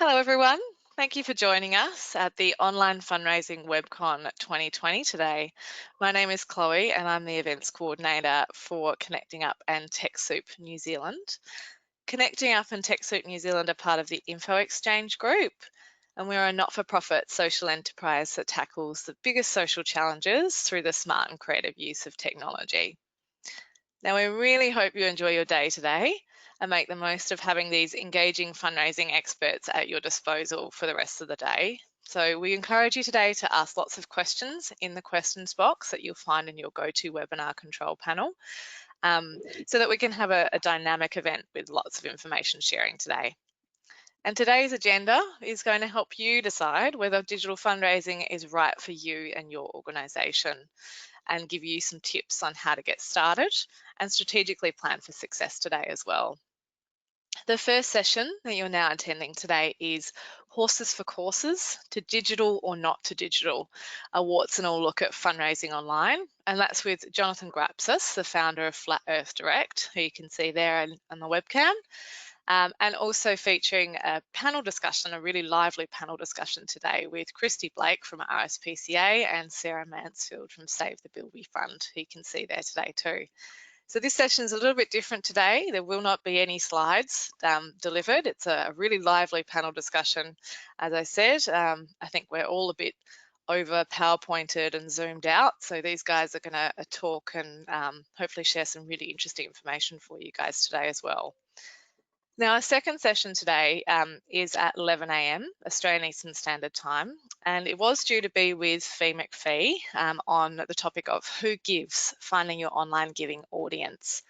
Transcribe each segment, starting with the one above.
Hello everyone. Thank you for joining us at the Online Fundraising WebCon 2020 today. My name is Chloe and I'm the Events Coordinator for Connecting Up and TechSoup New Zealand. Connecting Up and TechSoup New Zealand are part of the Info Exchange group, and we're a not-for-profit social enterprise that tackles the biggest social challenges through the smart and creative use of technology. Now, we really hope you enjoy your day today and make the most of having these engaging fundraising experts at your disposal for the rest of the day. So we encourage you today to ask lots of questions in the questions box that you'll find in your GoToWebinar control panel, so that we can have a dynamic event with lots of information sharing today. And today's agenda is going to help you decide whether digital fundraising is right for you and your organisation, and give you some tips on how to get started and strategically plan for success today as well. The first session that you're now attending today is Horses for Courses, to Digital or Not to Digital, a warts and all look at fundraising online. And that's with Jonathan Grapsis, the founder of Flat Earth Direct, who you can see there on the webcam. And also featuring a panel discussion, a really lively panel discussion today with Christy Blake from Rspca and Sarah Mansfield from Save the Bilby Fund, who you can see there today too. So this session is a little bit different today. There will not be any slides delivered. It's a really lively panel discussion. As I said, I think we're all a bit over PowerPointed and zoomed out. So these guys are going to talk and hopefully share some really interesting information for you guys today as well. Now, our second session today is at 11 a.m. Australian Eastern Standard Time, and it was due to be with Fee McPhee on the topic of who gives, finding your online giving audience.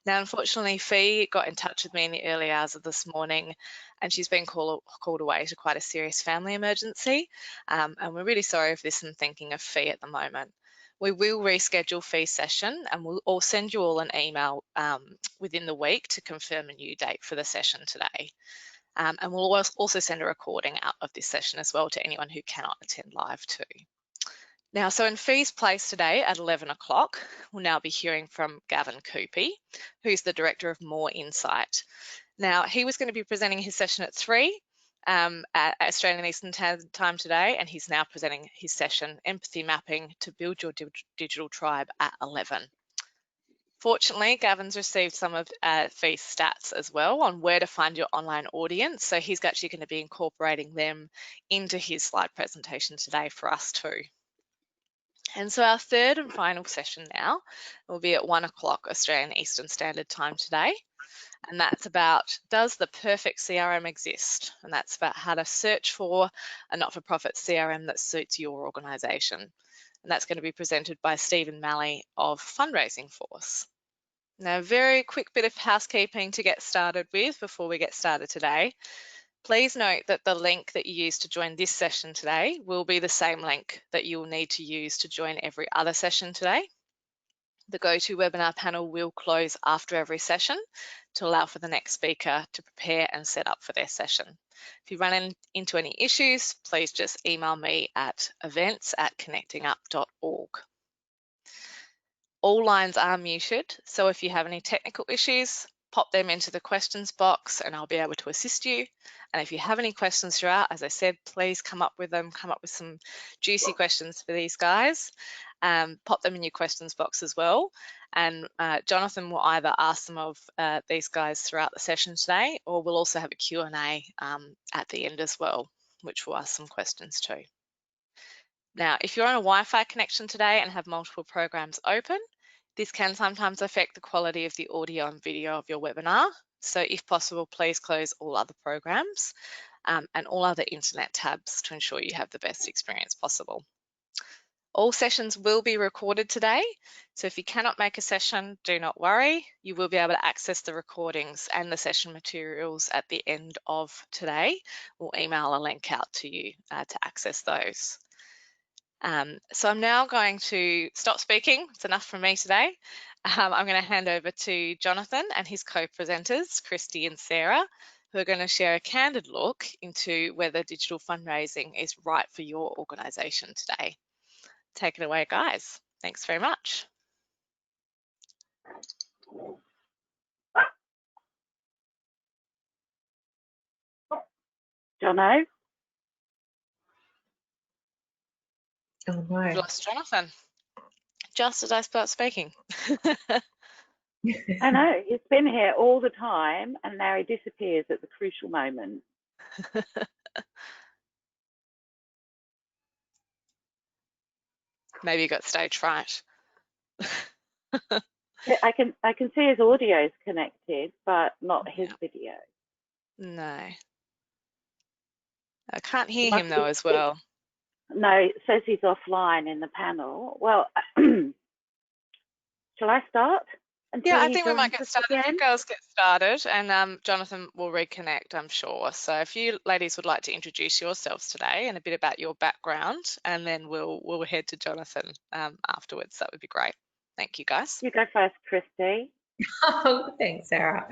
Now, unfortunately, Fee got in touch with me in the early hours of this morning, and she's been called away to quite a serious family emergency, and we're really sorry for this and thinking of Fee at the moment. We will reschedule Fee's session, and we'll send you all an email within the week to confirm a new date for the session today. And we'll also send a recording out of this session as well to anyone who cannot attend live too. Now, so in Fee's place today at 11 o'clock, we'll now be hearing from Gavin Coopey, who's the Director of More Insight. Now, he was going to be presenting his session at 3 at Australian Eastern Time today, and he's now presenting his session, Empathy Mapping to Build Your Digital Tribe, at 11. Fortunately, Gavin's received some of Fee's stats as well on where to find your online audience, so he's actually going to be incorporating them into his slide presentation today for us too. And so our third and final session now will be at 1 o'clock Australian Eastern Standard Time today. And that's about, does the perfect CRM exist? And that's about how to search for a not-for-profit CRM that suits your organisation. And that's going to be presented by Stephen Malley of Fundraising Force. Now, a very quick bit of housekeeping to get started with before we get started today. Please note that the link that you use to join this session today will be the same link that you'll need to use to join every other session today. The GoToWebinar panel will close after every session to allow for the next speaker to prepare and set up for their session. If you run into any issues, please just email me at events@connectingup.org. All lines are muted, so if you have any technical issues, pop them into the questions box and I'll be able to assist you. And if you have any questions throughout, as I said, please come up with some juicy questions for these guys. Pop them in your questions box as well. And Jonathan will either ask some of these guys throughout the session today, or we'll also have a Q&A at the end as well, which will ask some questions too. Now, if you're on a Wi-Fi connection today and have multiple programs open, this can sometimes affect the quality of the audio and video of your webinar. So if possible, please close all other programs and all other internet tabs to ensure you have the best experience possible. All sessions will be recorded today, so if you cannot make a session, do not worry. You will be able to access the recordings and the session materials at the end of today. We'll email a link out to you to access those. So I'm now going to stop speaking. It's enough from me today. I'm going to hand over to Jonathan and his co-presenters, Christy and Sarah, who are going to share a candid look into whether digital fundraising is right for your organisation today. Take it away, guys. Thanks very much. Jono? Oh no. We've lost Jonathan. Just as I start speaking. I know, he's been here all the time and now he disappears at the crucial moment. Maybe you got stage fright. I can see his audio is connected, but not his video. No. I can't hear him though as well. No, it says he's offline in the panel. Well, shall I start? Yeah, I think we might get started. You girls get started, and Jonathan will reconnect, I'm sure. So if you ladies would like to introduce yourselves today and a bit about your background, and then we'll head to Jonathan afterwards. That would be great. Thank you, guys. You go first, Christy. Oh, thanks, Sarah.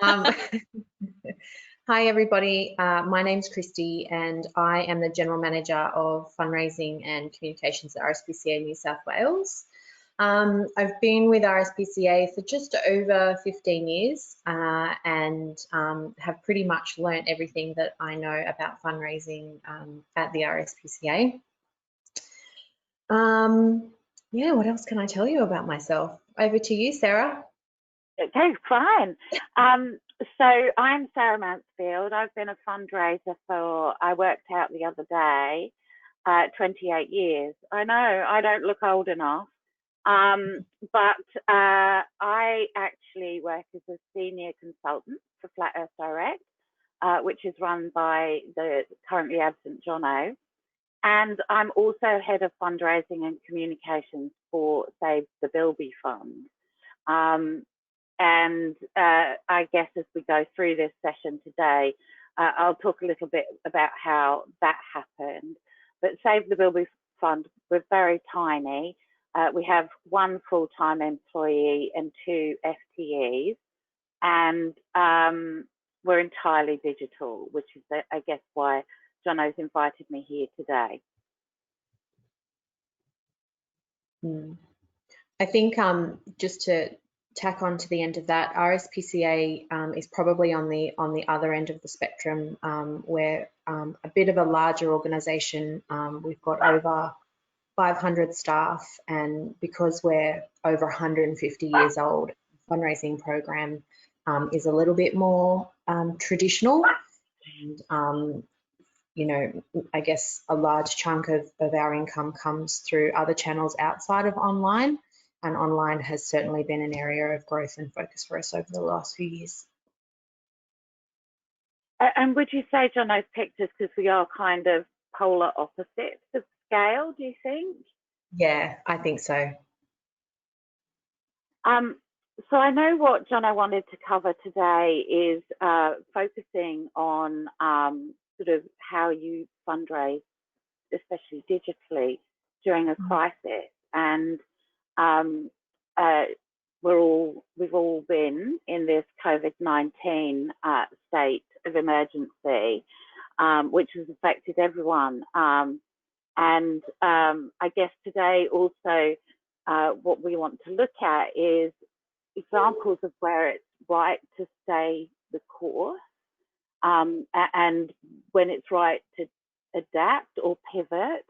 Hi, everybody. My name's Christy, and I am the General Manager of Fundraising and Communications at Rspca New South Wales. I've been with Rspca for just over 15 years and have pretty much learnt everything that I know about fundraising at the Rspca. Yeah, what else can I tell you about myself? Over to you, Sarah. Okay, fine. So I'm Sarah Mansfield. I've been a fundraiser for, I worked out the other day, 28 years. I know, I don't look old enough. But I actually work as a senior consultant for Flat Earth Direct, which is run by the currently absent Jono. And I'm also head of fundraising and communications for Save the Bilby Fund. And I guess as we go through this session today, I'll talk a little bit about how that happened. But Save the Bilby Fund, we're very tiny. We have one full-time employee and 2 FTEs, and we're entirely digital, which is, I guess, why Jono's invited me here today. I think just to tack on to the end of that, Rspca is probably on the other end of the spectrum. We're a bit of a larger organisation. We've got over 500 staff, and because we're over 150 years old, the fundraising program is a little bit more traditional. And, you know, I guess a large chunk of our income comes through other channels outside of online, and online has certainly been an area of growth and focus for us over the last few years. And would you say Jono's picked us because we are kind of polar opposites of scale, do you think? Yeah, I think so. So I know what Jono wanted to cover today is focusing on sort of how you fundraise, especially digitally, during a crisis. And we've all been in this COVID-19 state of emergency, which has affected everyone. And I guess today also what we want to look at is examples of where it's right to stay the course and when it's right to adapt or pivot,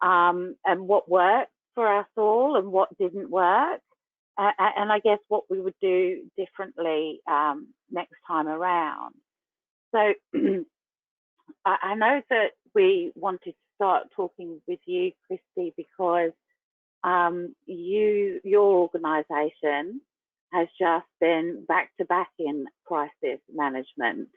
and what worked for us all and what didn't work, and I guess what we would do differently next time around. So I know that we wanted to start talking with you, Christy, because your organisation has just been back-to-back in crisis management,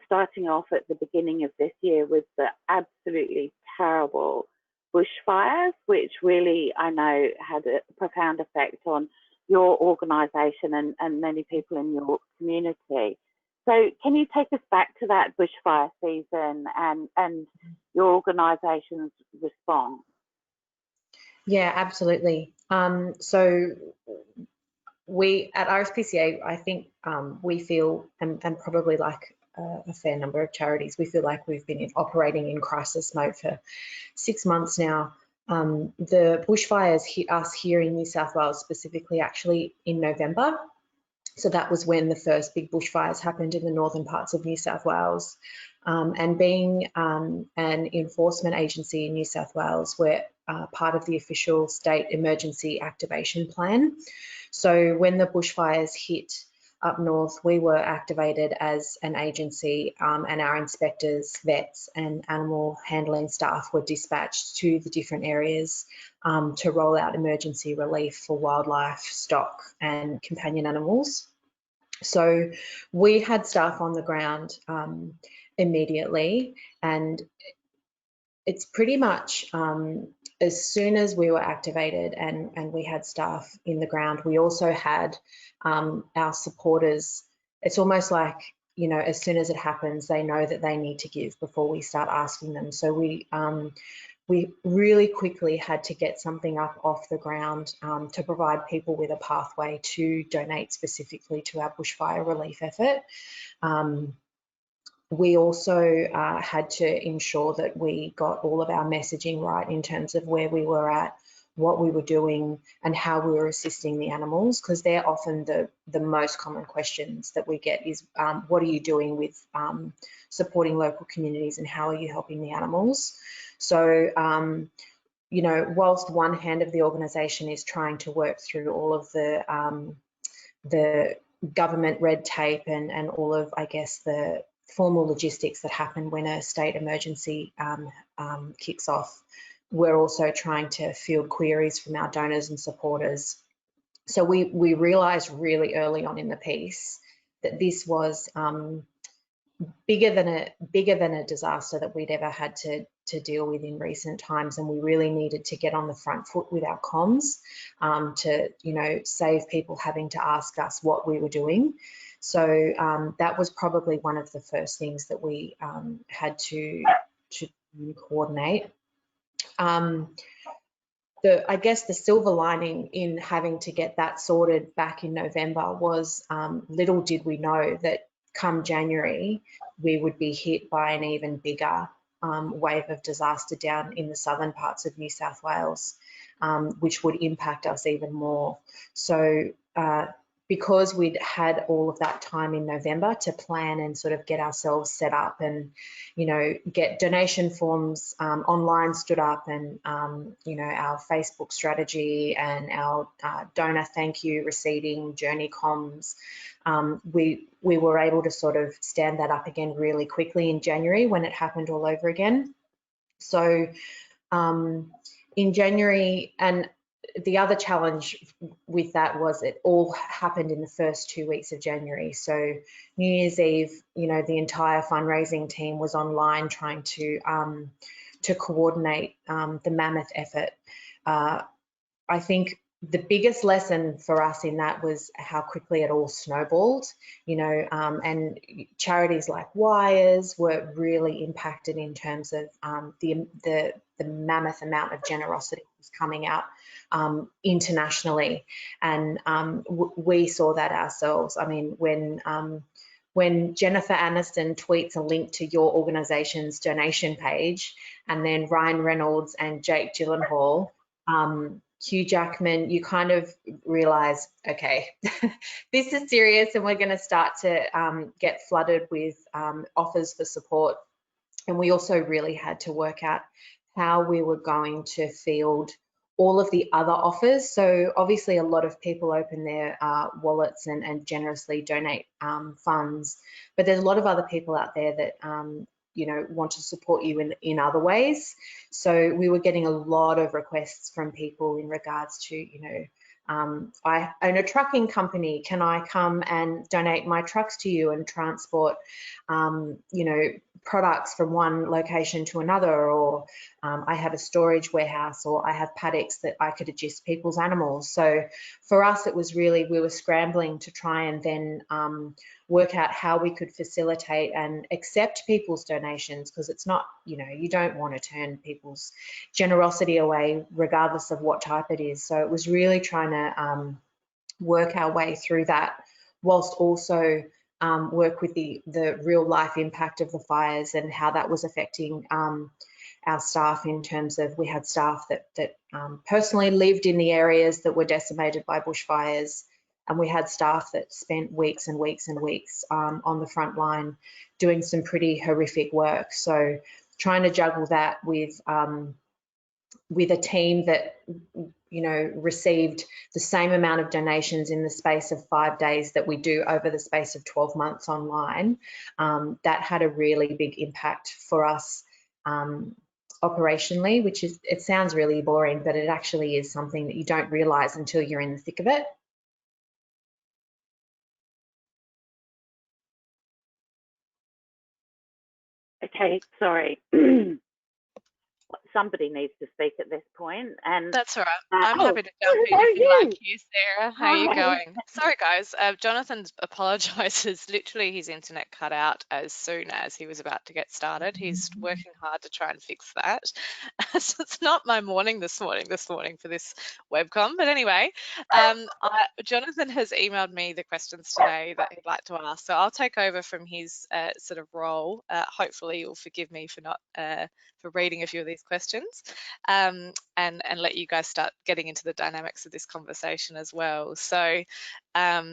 starting off at the beginning of this year with the absolutely terrible bushfires, which really, I know, had a profound effect on your organisation and many people in your community. So can you take us back to that bushfire season and your organisation's response? Yeah, absolutely. So we at Rspca, I think we feel, and probably like a fair number of charities, we feel like we've been operating in crisis mode for 6 months now. The bushfires hit us here in New South Wales specifically actually in November. So that was when the first big bushfires happened in the northern parts of New South Wales. And being an enforcement agency in New South Wales, we're part of the official state emergency activation plan. So when the bushfires hit up north, we were activated as an agency, and our inspectors, vets and animal handling staff were dispatched to the different areas to roll out emergency relief for wildlife, stock and companion animals. So we had staff on the ground immediately, and it's pretty much as soon as we were activated and we had staff in the ground, we also had our supporters. It's almost like, you know, as soon as it happens, they know that they need to give before we start asking them. So we really quickly had to get something up off the ground to provide people with a pathway to donate specifically to our bushfire relief effort. We also had to ensure that we got all of our messaging right in terms of where we were at, what we were doing and how we were assisting the animals, because they're often the most common questions that we get is what are you doing with supporting local communities and how are you helping the animals? So, you know, whilst one hand of the organisation is trying to work through all of the government red tape and all of, I guess, the formal logistics that happen when a state emergency kicks off, we're also trying to field queries from our donors and supporters. So we realised really early on in the piece that this was bigger than a disaster that we'd ever had to deal with in recent times, and we really needed to get on the front foot with our comms to, you know, save people having to ask us what we were doing. So that was probably one of the first things that we had to coordinate. I guess the silver lining in having to get that sorted back in November was little did we know that come January, we would be hit by an even bigger wave of disaster down in the southern parts of New South Wales, which would impact us even more. So because we'd had all of that time in November to plan and sort of get ourselves set up and, you know, get donation forms online stood up and, you know, our Facebook strategy and our donor thank you receiving journey comms, we were able to sort of stand that up again really quickly in January when it happened all over again. So in January, and the other challenge with that was it all happened in the first 2 weeks of January. So New Year's Eve, you know, the entire fundraising team was online trying to coordinate the mammoth effort. I think the biggest lesson for us in that was how quickly it all snowballed, you know, and charities like Wires were really impacted in terms of the mammoth amount of generosity that was coming out internationally, and we saw that ourselves. I mean, when Jennifer Aniston tweets a link to your organisation's donation page, and then Ryan Reynolds and Jake Gyllenhaal, Hugh Jackman, you kind of realise, okay, this is serious, and we're going to start to get flooded with offers for support. And we also really had to work out how we were going to field all of the other offers. So obviously a lot of people open their wallets and generously donate funds, but there's a lot of other people out there that you know, want to support you in other ways. So we were getting a lot of requests from people in regards to, you know, I own a trucking company. Can I come and donate my trucks to you and transport, you know, products from one location to another? Or I have a storage warehouse, or I have paddocks that I could adjust people's animals. So for us, it was really, we were scrambling to try and then work out how we could facilitate and accept people's donations, because it's not, you know, you don't want to turn people's generosity away regardless of what type it is. So it was really trying to work our way through that, whilst also work with the real life impact of the fires and how that was affecting our staff, in terms of, we had staff that personally lived in the areas that were decimated by bushfires. and we had staff that spent weeks and weeks and weeks on the front line doing some pretty horrific work. So trying to juggle that with a team that, you know, received the same amount of donations in the space of 5 days that we do over the space of 12 months online, that had a really big impact for us operationally, which is, it sounds really boring, but it actually is something that you don't realise until you're in the thick of it. Okay, sorry. Somebody needs to speak at this point, and That's all right. I'm happy to jump in if you like. You, Sarah. How are you going? Sorry, guys. Jonathan apologises. Literally, his internet cut out as soon as he was about to get started. He's working hard to try and fix that. So it's not my morning this morning for this webcom. But anyway, Jonathan has emailed me the questions today that he'd like to ask. So I'll take over from his sort of role. Hopefully, you'll forgive me for not for reading a few of these questions. And let you guys start getting into the dynamics of this conversation as well. So I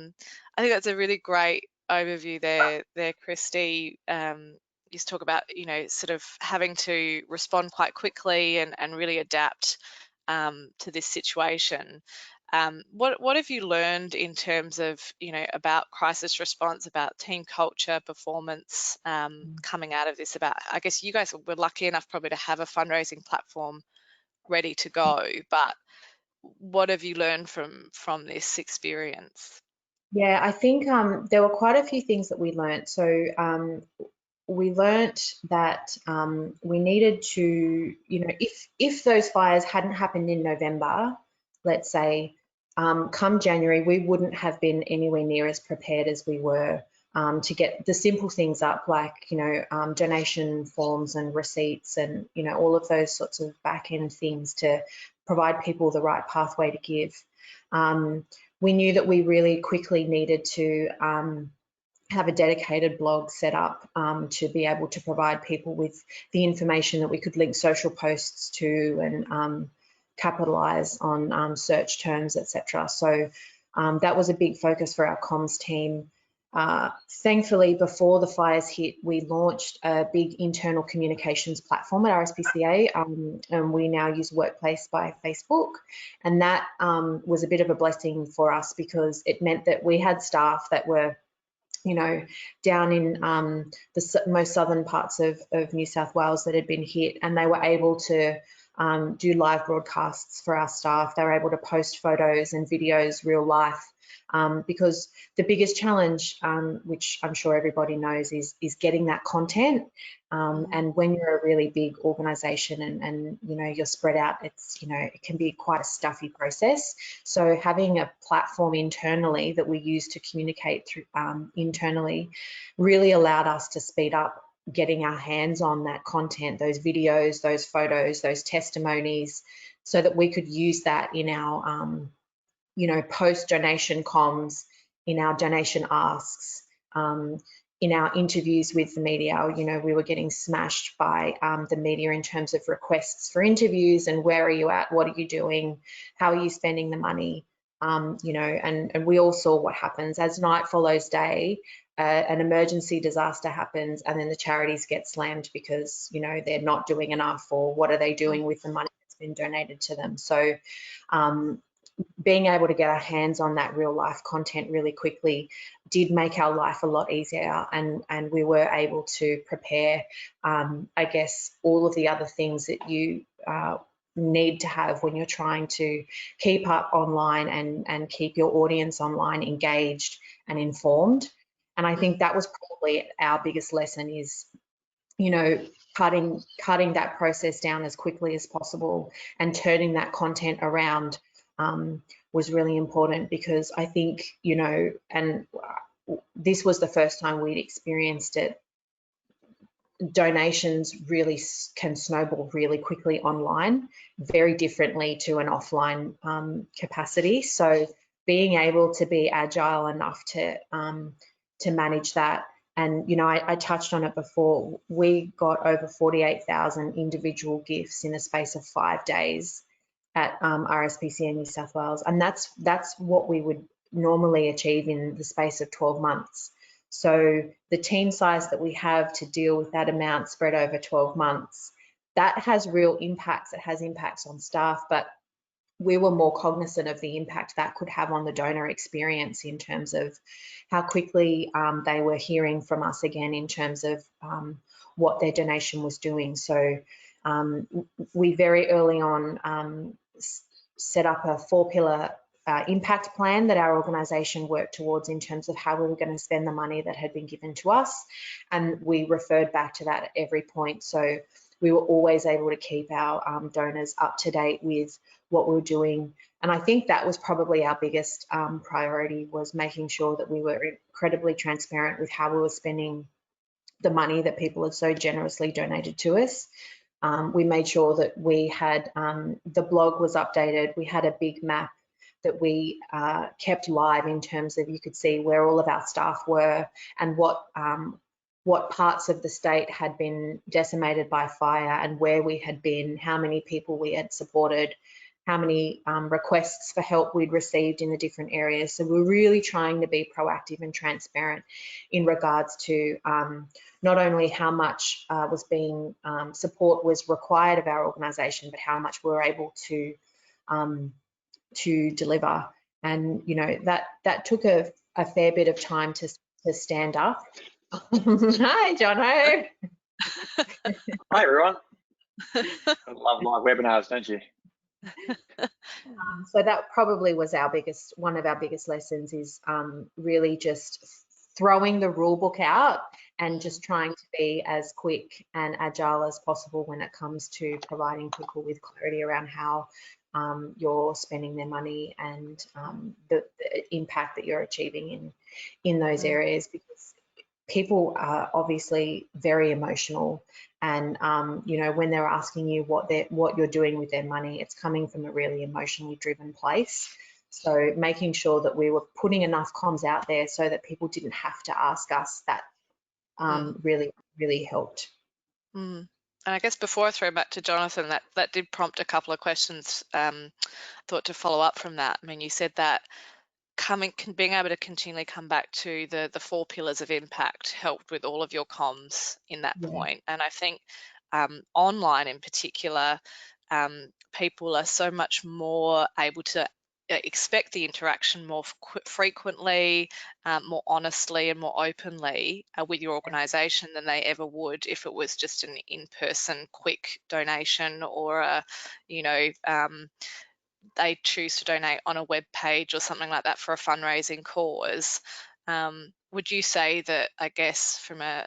think that's a really great overview there, Christy. You talk about, you know, sort of having to respond quite quickly and really adapt to this situation. What have you learned in terms of, you know, about crisis response, about team culture, performance, coming out of this? About, I guess you guys were lucky enough probably to have a fundraising platform ready to go, but what have you learned from this experience? Yeah, I think there were quite a few things that we learnt. So we learnt that we needed to, you know, if those fires hadn't happened in November, let's say, come January, we wouldn't have been anywhere near as prepared as we were to get the simple things up, like, you know, donation forms and receipts and, you know, all of those sorts of back end things to provide people the right pathway to give. We knew that we really quickly needed to have a dedicated blog set up to be able to provide people with the information that we could link social posts to and capitalize on search terms, etc. So that was a big focus for our comms team. Thankfully, before the fires hit, we launched a big internal communications platform at Rspca, and we now use Workplace by Facebook. And that was a bit of a blessing for us because it meant that we had staff that were, you know, down in the most southern parts of New South Wales that had been hit, and they were able to do live broadcasts for our staff. They were able to post photos and videos real life, because the biggest challenge, which I'm sure everybody knows, is getting that content. And when you're a really big organisation and you know, you're spread out, it's, you know, it can be quite a stuffy process. So having a platform internally that we use to communicate through internally really allowed us to speed up getting our hands on that content, those videos, those photos, those testimonies, so that we could use that in our you know, post-donation comms, in our donation asks, in our interviews with the media. You know, we were getting smashed by the media in terms of requests for interviews and where are you at, what are you doing, how are you spending the money, you know, and we all saw what happens. As night follows day, an emergency disaster happens and then the charities get slammed because, you know, they're not doing enough, or what are they doing with the money that's been donated to them. So being able to get our hands on that real life content really quickly did make our life a lot easier, and we were able to prepare, I guess, all of the other things that you need to have when you're trying to keep up online and keep your audience online engaged and informed. And I think that was probably our biggest lesson, is, you know, cutting that process down as quickly as possible and turning that content around was really important, because I think, you know, and this was the first time we'd experienced it, donations really can snowball really quickly online, very differently to an offline capacity. So being able to be agile enough to manage that. And, you know, I touched on it before, we got over 48,000 individual gifts in a space of 5 days at Rspca New South Wales, and that's what we would normally achieve in the space of 12 months. So the team size that we have to deal with that amount spread over 12 months, that has real impacts. It has impacts on staff, but we were more cognizant of the impact that could have on the donor experience in terms of how quickly they were hearing from us again in terms of what their donation was doing. So we very early on set up a 4-pillar impact plan that our organisation worked towards in terms of how we were going to spend the money that had been given to us, and we referred back to that at every point. So we were always able to keep our donors up to date with what we were doing. And I think that was probably our biggest priority, was making sure that we were incredibly transparent with how we were spending the money that people had so generously donated to us. We made sure that we had, the blog was updated. We had a big map that we kept live in terms of, you could see where all of our staff were and what parts of the state had been decimated by fire and where we had been, how many people we had supported, how many requests for help we'd received in the different areas. So we're really trying to be proactive and transparent in regards to not only how much was being support was required of our organisation, but how much we were able to deliver. And you know, that took a fair bit of time to stand up. Hi, Jono. Hi, everyone. I love live webinars, don't you? So that probably was one of our biggest lessons, is really just throwing the rule book out and just trying to be as quick and agile as possible when it comes to providing people with clarity around how you're spending their money and the impact that you're achieving in those areas, because people are obviously very emotional, and you know, when they're asking you what you're doing with their money, it's coming from a really emotionally driven place. So making sure that we were putting enough comms out there so that people didn't have to ask us, that really helped. And I guess before I throw back to Jonathan, that did prompt a couple of questions. Thought to follow up from that. I mean, you said that being able to continually come back to the 4 pillars of impact helped with all of your comms in that point. And I think online in particular, people are so much more able to expect the interaction more frequently, more honestly and more openly with your organisation than they ever would if it was just an in-person quick donation, or they choose to donate on a web page or something like that for a fundraising cause. Would you say that, I guess, from a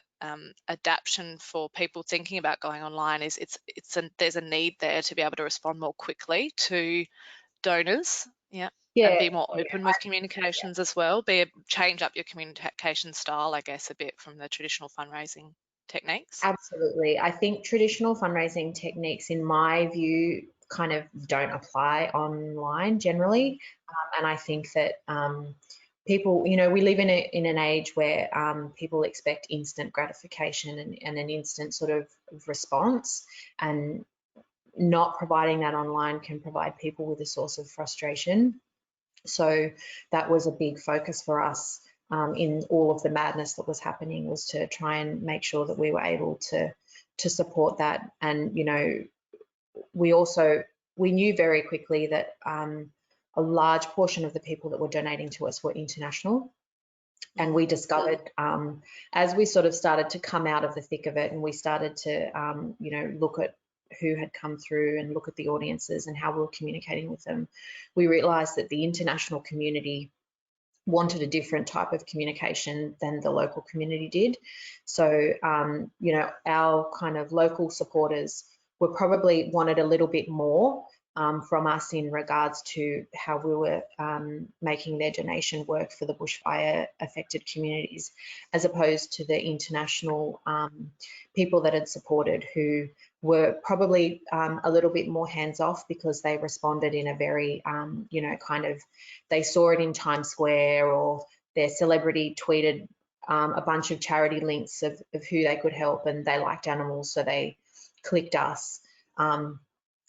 adaptation for people thinking about going online, is there's a need there to be able to respond more quickly to donors, and be more open with communications as well, change up your communication style, I guess, a bit from the traditional fundraising techniques? Absolutely. I think traditional fundraising techniques, in my view, kind of don't apply online generally. And I think that people, you know, we live in an age where people expect instant gratification and an instant sort of response, and not providing that online can provide people with a source of frustration. So that was a big focus for us in all of the madness that was happening, was to try and make sure that we were able to support that. And, you know, we knew very quickly that a large portion of the people that were donating to us were international. And we discovered, as we sort of started to come out of the thick of it, and we started to, you know, look at who had come through and look at the audiences and how we were communicating with them, we realized that the international community wanted a different type of communication than the local community did. So, you know, our kind of local supporters were probably wanted a little bit more from us in regards to how we were making their donation work for the bushfire affected communities, as opposed to the international people that had supported, who were probably a little bit more hands-off, because they responded in a very, you know, kind of, they saw it in Times Square, or their celebrity tweeted a bunch of charity links of who they could help, and they liked animals, so they clicked us.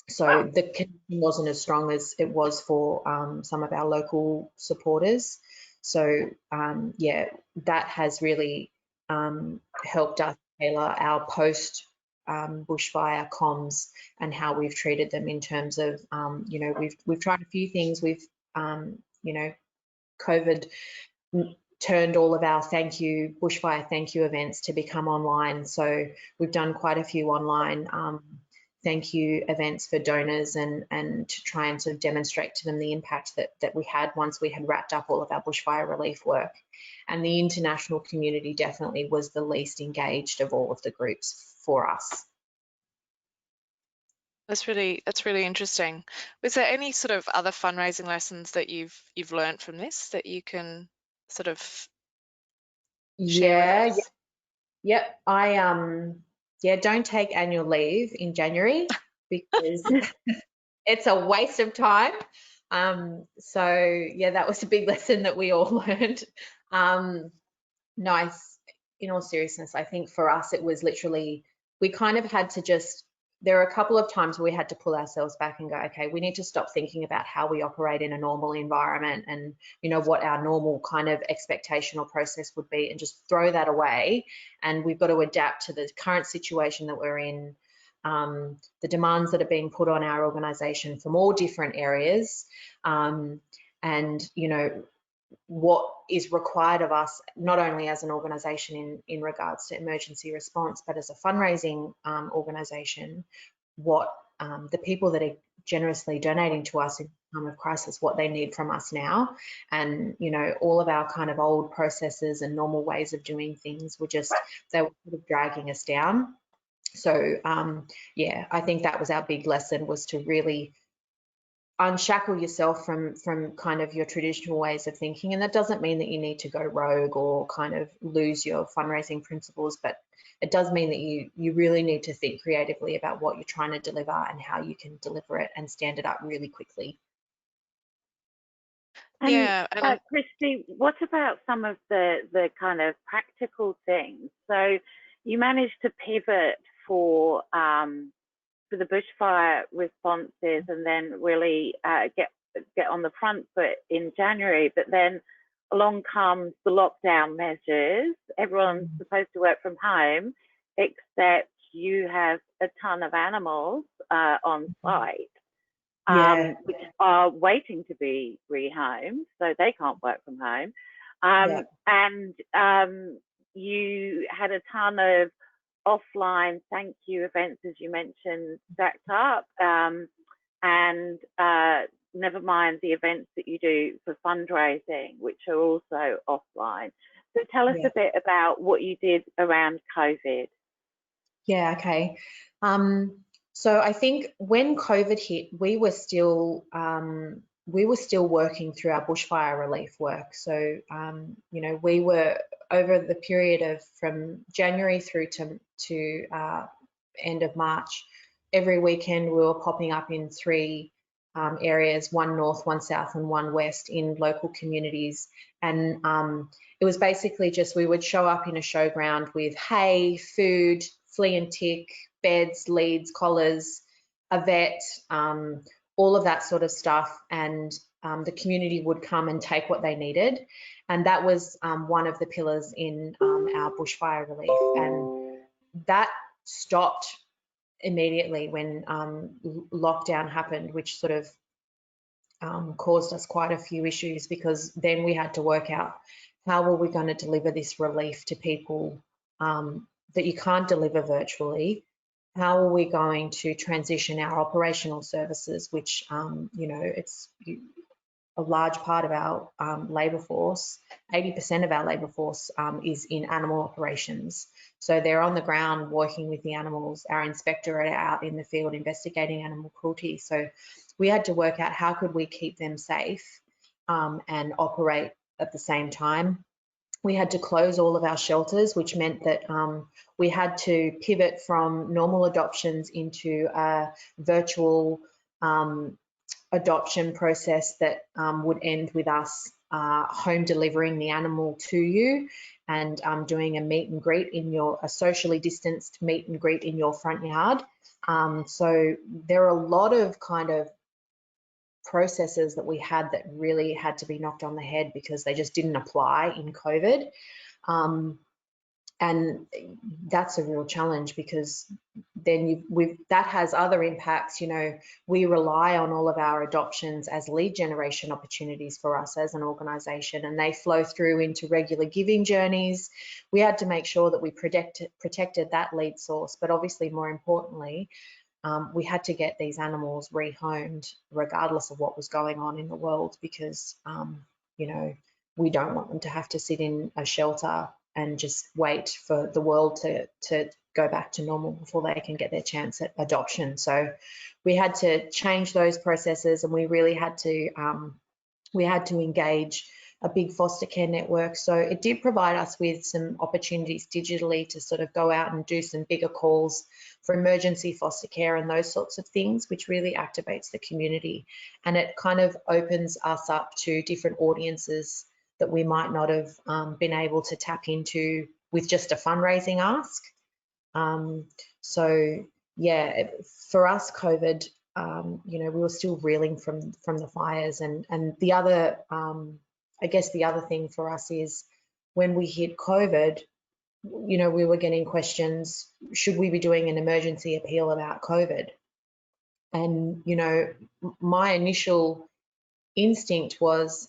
So the connection wasn't as strong as it was for some of our local supporters. So yeah, that has really helped us tailor our post bushfire comms and how we've treated them in terms of, you know, we've tried a few things. We've, you know, COVID turned all of our bushfire thank you events to become online. So we've done quite a few online thank you events for donors and to try and sort of demonstrate to them the impact that we had once we had wrapped up all of our bushfire relief work. And the international community definitely was the least engaged of all of the groups for us. That's really interesting. Was there any sort of other fundraising lessons that you've learned from this that you can sort of share with us? Yep. Yeah, don't take annual leave in January because it's a waste of time. So yeah, that was a big lesson that we all learned. Nice. In all seriousness, I think for us it was literally, we kind of had to just, there are a couple of times where we had to pull ourselves back and go, okay, we need to stop thinking about how we operate in a normal environment and, you know, what our normal kind of expectation or process would be, and just throw that away. And we've got to adapt to the current situation that we're in, the demands that are being put on our organisation from all different areas, and, you know, what is required of us, not only as an organisation in regards to emergency response, but as a fundraising organisation, what the people that are generously donating to us in time of crisis, what they need from us now. And, you know, all of our kind of old processes and normal ways of doing things were just, they were sort of dragging us down. So, yeah, I think that was our big lesson, was to really unshackle yourself from kind of your traditional ways of thinking. And that doesn't mean that you need to go rogue or kind of lose your fundraising principles, but it does mean that you really need to think creatively about what you're trying to deliver and how you can deliver it and stand it up really quickly. And, yeah. Christy, what about some of the kind of practical things? So you managed to pivot for the bushfire responses and then really get on the front foot in January, but then along comes the lockdown measures. Everyone's supposed to work from home, except you have a ton of animals on site, which are waiting to be rehomed, so they can't work from home. And you had a ton of offline thank you events, as you mentioned, stacked up, and never mind the events that you do for fundraising, which are also offline. So tell us a bit about what you did around COVID. Yeah, okay. So I think when COVID hit, we were still working through our bushfire relief work. So, you know, we were, over the period of from January through to end of March, every weekend we were popping up in 3 areas, 1 north, 1 south and 1 west, in local communities. And it was basically just, we would show up in a showground with hay, food, flea and tick, beds, leads, collars, a vet, all of that sort of stuff. And the community would come and take what they needed. And that was one of the pillars in our bushfire relief. And that stopped immediately when lockdown happened, which sort of caused us quite a few issues, because then we had to work out how were we going to deliver this relief to people that you can't deliver virtually. How are we going to transition our operational services, which, you know, it's a large part of our labour force, 80% of our labour force is in animal operations. So they're on the ground working with the animals. Our inspector are out in the field investigating animal cruelty. So we had to work out how could we keep them safe and operate at the same time. We had to close all of our shelters, which meant that we had to pivot from normal adoptions into a virtual adoption process that would end with us home delivering the animal to you and doing a meet and greet in a socially distanced meet and greet in your front yard. So there are a lot of kind of processes that we had that really had to be knocked on the head because they just didn't apply in COVID. And that's a real challenge because then that has other impacts. You know, we rely on all of our adoptions as lead generation opportunities for us as an organisation, and they flow through into regular giving journeys. We had to make sure that we protected that lead source, but obviously more importantly, we had to get these animals rehomed regardless of what was going on in the world because, you know, we don't want them to have to sit in a shelter and just wait for the world to go back to normal before they can get their chance at adoption. So we had to change those processes, and we really had to engage a big foster care network. So it did provide us with some opportunities digitally to sort of go out and do some bigger calls for emergency foster care and those sorts of things, which really activates the community. And it kind of opens us up to different audiences that we might not have been able to tap into with just a fundraising ask. So yeah, for us, COVID, you know, we were still reeling from the fires, and the other, I guess the other thing for us is when we hit COVID, you know, we were getting questions, should we be doing an emergency appeal about COVID? And, you know, my initial instinct was,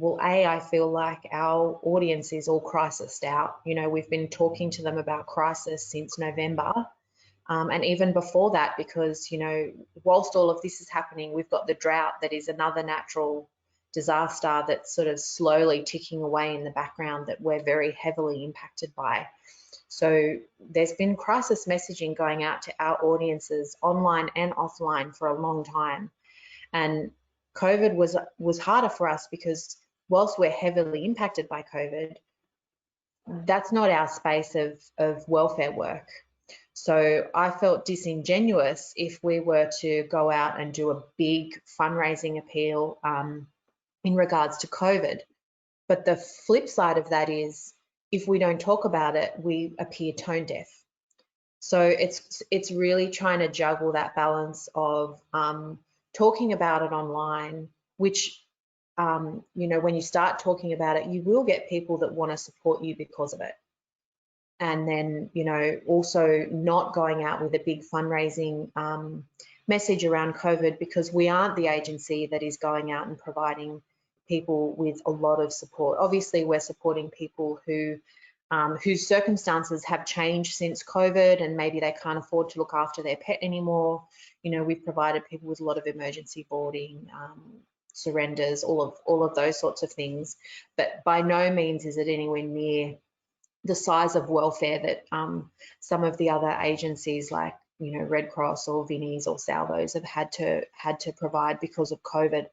well, I feel like our audience is all crisised out. You know, we've been talking to them about crisis since November. And even before that, because, you know, whilst all of this is happening, we've got the drought that is another natural disaster that's sort of slowly ticking away in the background that we're very heavily impacted by. So there's been crisis messaging going out to our audiences online and offline for a long time. And COVID was harder for us because whilst we're heavily impacted by COVID, that's not our space of welfare work. So I felt disingenuous if we were to go out and do a big fundraising appeal in regards to COVID. But the flip side of that is if we don't talk about it, we appear tone deaf. So it's really trying to juggle that balance of talking about it online, which, you know, when you start talking about it, you will get people that want to support you because of it. And then, you know, also not going out with a big fundraising message around COVID, because we aren't the agency that is going out and providing people with a lot of support. Obviously, we're supporting people who whose circumstances have changed since COVID, and maybe they can't afford to look after their pet anymore. You know, we've provided people with a lot of emergency boarding, surrenders, all of those sorts of things. But by no means is it anywhere near the size of welfare that some of the other agencies like, you know, Red Cross or Vinnie's or Salvos have had to provide because of COVID.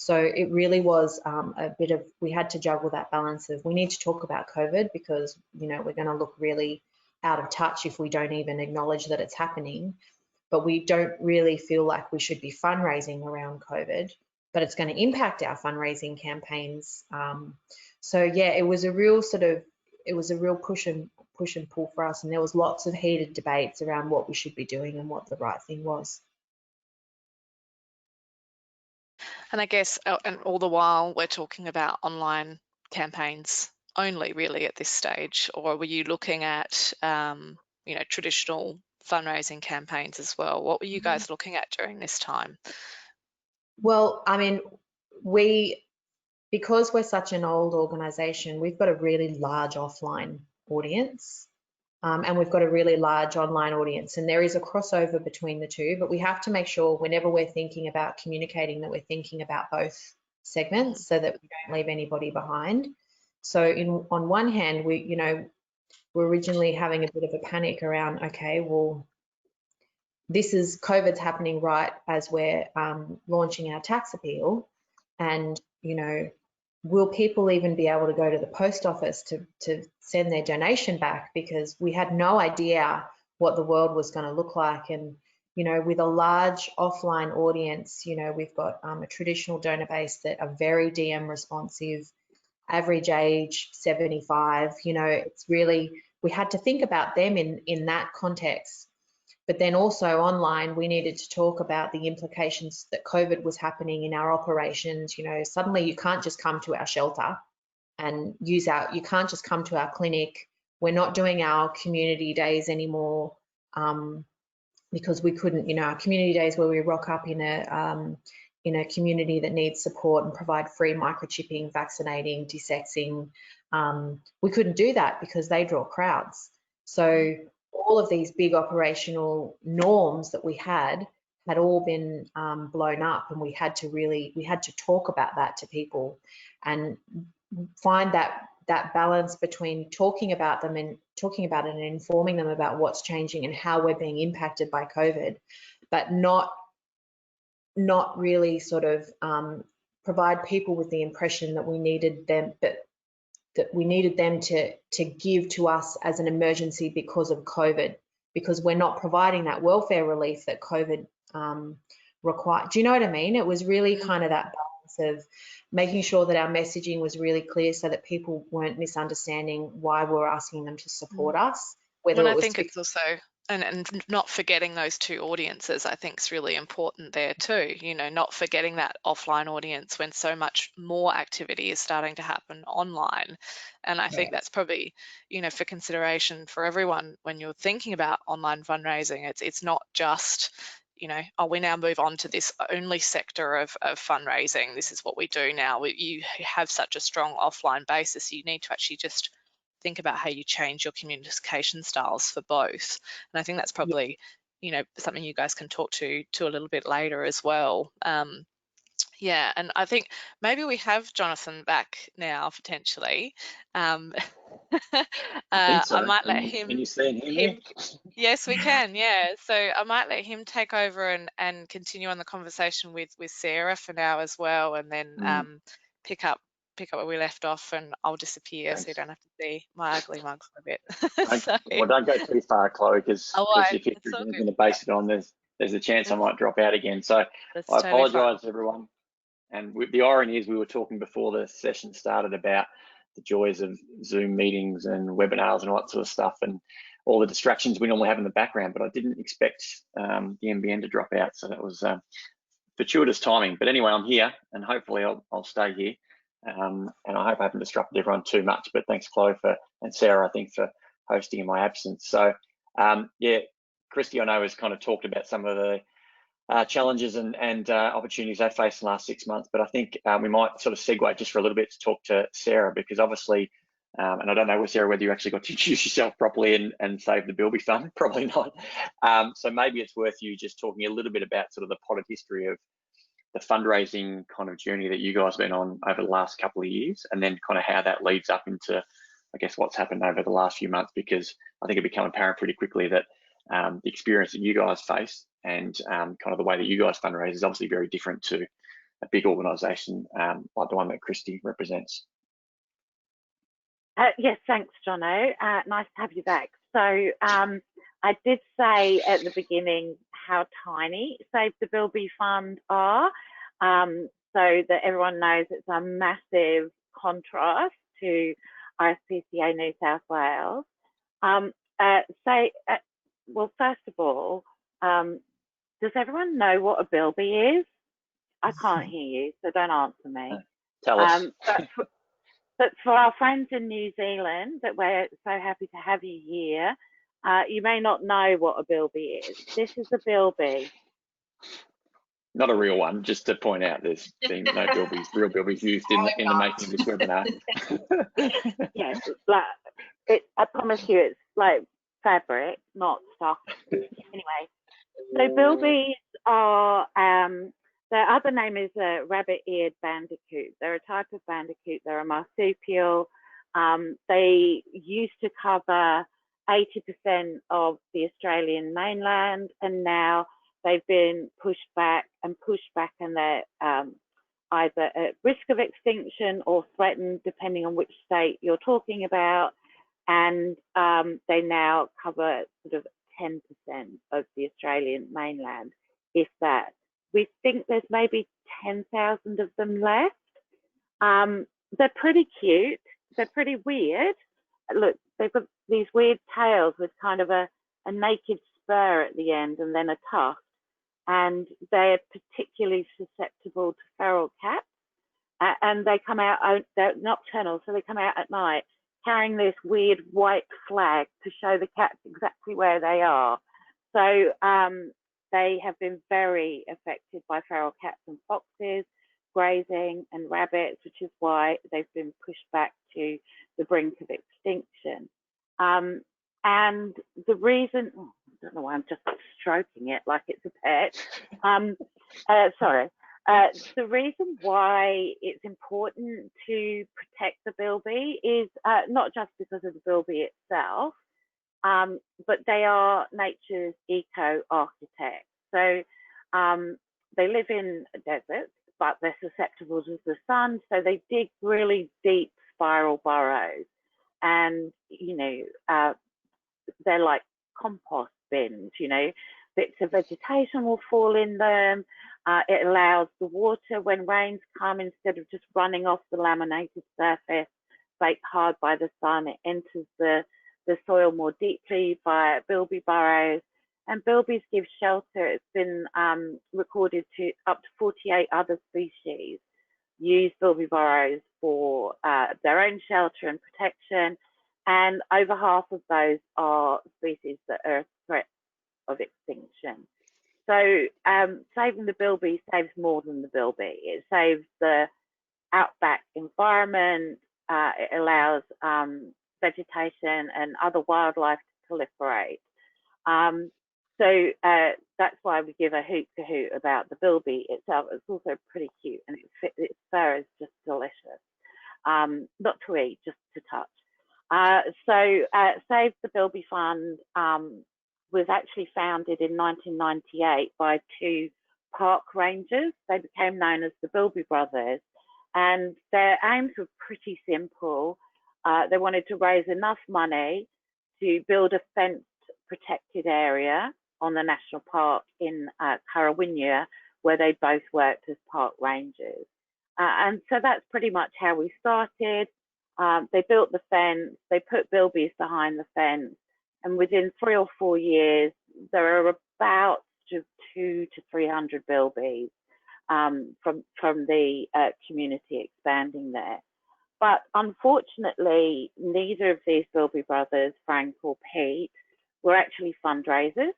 So it really was a bit of, we had to juggle that balance of, we need to talk about COVID because, you know, we're going to look really out of touch if we don't even acknowledge that it's happening. But we don't really feel like we should be fundraising around COVID, but it's going to impact our fundraising campaigns. So yeah, it was a real sort of, it was a real push and pull for us, and there was lots of heated debates around what we should be doing and what the right thing was. And I guess, and all the while we're talking about online campaigns only really at this stage, or were you looking at, you know, traditional fundraising campaigns as well? What were you guys looking at during this time? Well, I mean, because we're such an old organisation, we've got a really large offline audience. And we've got a really large online audience, and there is a crossover between the two, but we have to make sure whenever we're thinking about communicating that we're thinking about both segments so that we don't leave anybody behind. So on one hand, we're originally having a bit of a panic around, okay, well, this is COVID's happening right as we're launching our tax appeal, and, you know, will people even be able to go to the post office to send their donation back? Because we had no idea what the world was going to look like. And, you know, with a large offline audience, you know, we've got a traditional donor base that are very DM responsive, average age 75, you know, it's really, we had to think about them in that context. But then also online, we needed to talk about the implications that COVID was happening in our operations. You know, suddenly you can't just come to our shelter and you can't just come to our clinic. We're not doing our community days anymore because we couldn't, you know, our community days where we rock up in a community that needs support and provide free microchipping, vaccinating, desexing. We couldn't do that because they draw crowds. So all of these big operational norms that we had all been blown up, and we had to talk about that to people and find that balance between talking about them and talking about it and informing them about what's changing and how we're being impacted by COVID, but not really sort of provide people with the impression that we needed them, that we needed them to give to us as an emergency because of COVID, because we're not providing that welfare relief that COVID required. Do you know what I mean? It was really kind of that balance of making sure that our messaging was really clear so that people weren't misunderstanding why we're asking them to support us. And I think it's also, and not forgetting those two audiences, I think is really important there too. You know, not forgetting that offline audience when so much more activity is starting to happen online. And I think that's probably, you know, for consideration for everyone when you're thinking about online fundraising. It's not just, you know, oh, we now move on to this only sector of fundraising. This is what we do now. You have such a strong offline basis. You need to actually just think about how you change your communication styles for both. And I think that's probably, you know, something you guys can talk to a little bit later as well. Yeah, and I think maybe we have Jonathan back now potentially. I think so. I might let him. Can you see and hear me? Yes, we can. Yeah, so I might let him take over and continue on the conversation with Sarah for now as well, and then pick up where we left off, and I'll disappear. Thanks. So you don't have to see my ugly mug for a bit. Don't go too far, Chloe, because if you're going to base it on, there's a chance I might drop out again. So I apologise, everyone. And the irony is we were talking before the session started about the joys of Zoom meetings and webinars and all that sort of stuff and all the distractions we normally have in the background, but I didn't expect the NBN to drop out. So that was fortuitous timing. But anyway, I'm here and hopefully I'll stay here. And I hope I haven't disrupted everyone too much, but thanks Chloe and Sarah, I think, for hosting in my absence. So yeah, Christy, I know, has kind of talked about some of the challenges and opportunities they faced in the last 6 months, but I think we might sort of segue just for a little bit to talk to Sarah, because obviously, and I don't know, Sarah, whether you actually got to introduce yourself properly and save the Bilby Fund, probably not. So maybe it's worth you just talking a little bit about sort of the potted history of the fundraising kind of journey that you guys have been on over the last couple of years, and then kind of how that leads up into, I guess, what's happened over the last few months, because I think it became apparent pretty quickly that the experience that you guys face and kind of the way that you guys fundraise is obviously very different to a big organisation like the one that Christy represents. Yes, thanks, Jono. Nice to have you back. So I did say at the beginning how tiny Save the Bilby Fund are, so that everyone knows it's a massive contrast to Rspca New South Wales. Well, first of all, does everyone know what a bilby is? I can't hear you, so don't answer me. Tell us. But for our friends in New Zealand, that we're so happy to have you here, you may not know what a bilby is. This is a bilby. Not a real one, just to point out there's been no bilbies, real bilbies used in the making of this webinar. Yes, I promise you it's like fabric, not stuff. Anyway, so bilbies are, their other name is a rabbit-eared bandicoot. They're a type of bandicoot. They're a marsupial. They used to cover 80% of the Australian mainland, and now they've been pushed back, and they're either at risk of extinction or threatened, depending on which state you're talking about. And they now cover sort of 10% of the Australian mainland, if that. We think there's maybe 10,000 of them left. They're pretty cute. They're pretty weird. Look, they've got these weird tails with kind of a naked spur at the end and then a tuft, and they're particularly susceptible to feral cats. And they come out, they're nocturnal, so they come out at night carrying this weird white flag to show the cats exactly where they are. So they have been very affected by feral cats and foxes, grazing and rabbits, which is why they've been pushed back to the brink of extinction. And the reason, I don't know why I'm just stroking it like it's a pet. Sorry. The reason why it's important to protect the bilby is not just because of the bilby itself, but they are nature's eco-architects. So they live in deserts, but they're susceptible to the sun, so they dig really deep spiral burrows. And, you know, they're like compost bins, you know, bits of vegetation will fall in them. It allows the water, when rains come, instead of just running off the laminated surface, baked hard by the sun, it enters the soil more deeply via bilby burrows. And bilbies give shelter. It's been recorded to up to 48 other species use bilby burrows for their own shelter and protection. And over half of those are species that are a threat of extinction. So saving the bilby saves more than the bilby. It saves the outback environment. It allows vegetation and other wildlife to proliferate. So that's why we give a hoot to hoot about the bilby itself. It's also pretty cute, and its fur is just delicious. Not to eat, just to touch. So Save the Bilby Fund was actually founded in 1998 by two park rangers. They became known as the Bilby Brothers, and their aims were pretty simple. They wanted to raise enough money to build a fenced protected area on the national park in Currawinya, where they both worked as park rangers. And so that's pretty much how we started. They built the fence, they put bilbies behind the fence, and within 3 or 4 years, there are about 200 to 300 bilbies from the community expanding there. But unfortunately, neither of these Bilby brothers, Frank or Pete, were actually fundraisers.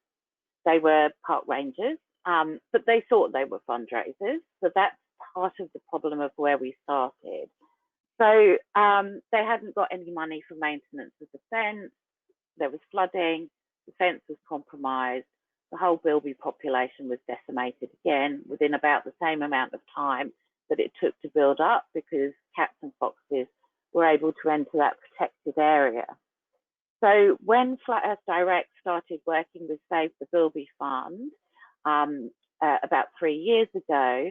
They were park rangers, but they thought they were fundraisers. So that's part of the problem of where we started. So they hadn't got any money for maintenance of the fence. There was flooding. The fence was compromised. The whole bilby population was decimated again within about the same amount of time that it took to build up, because cats and foxes were able to enter that protected area. So when Flat Earth Direct started working with Save the Bilby Fund about 3 years ago,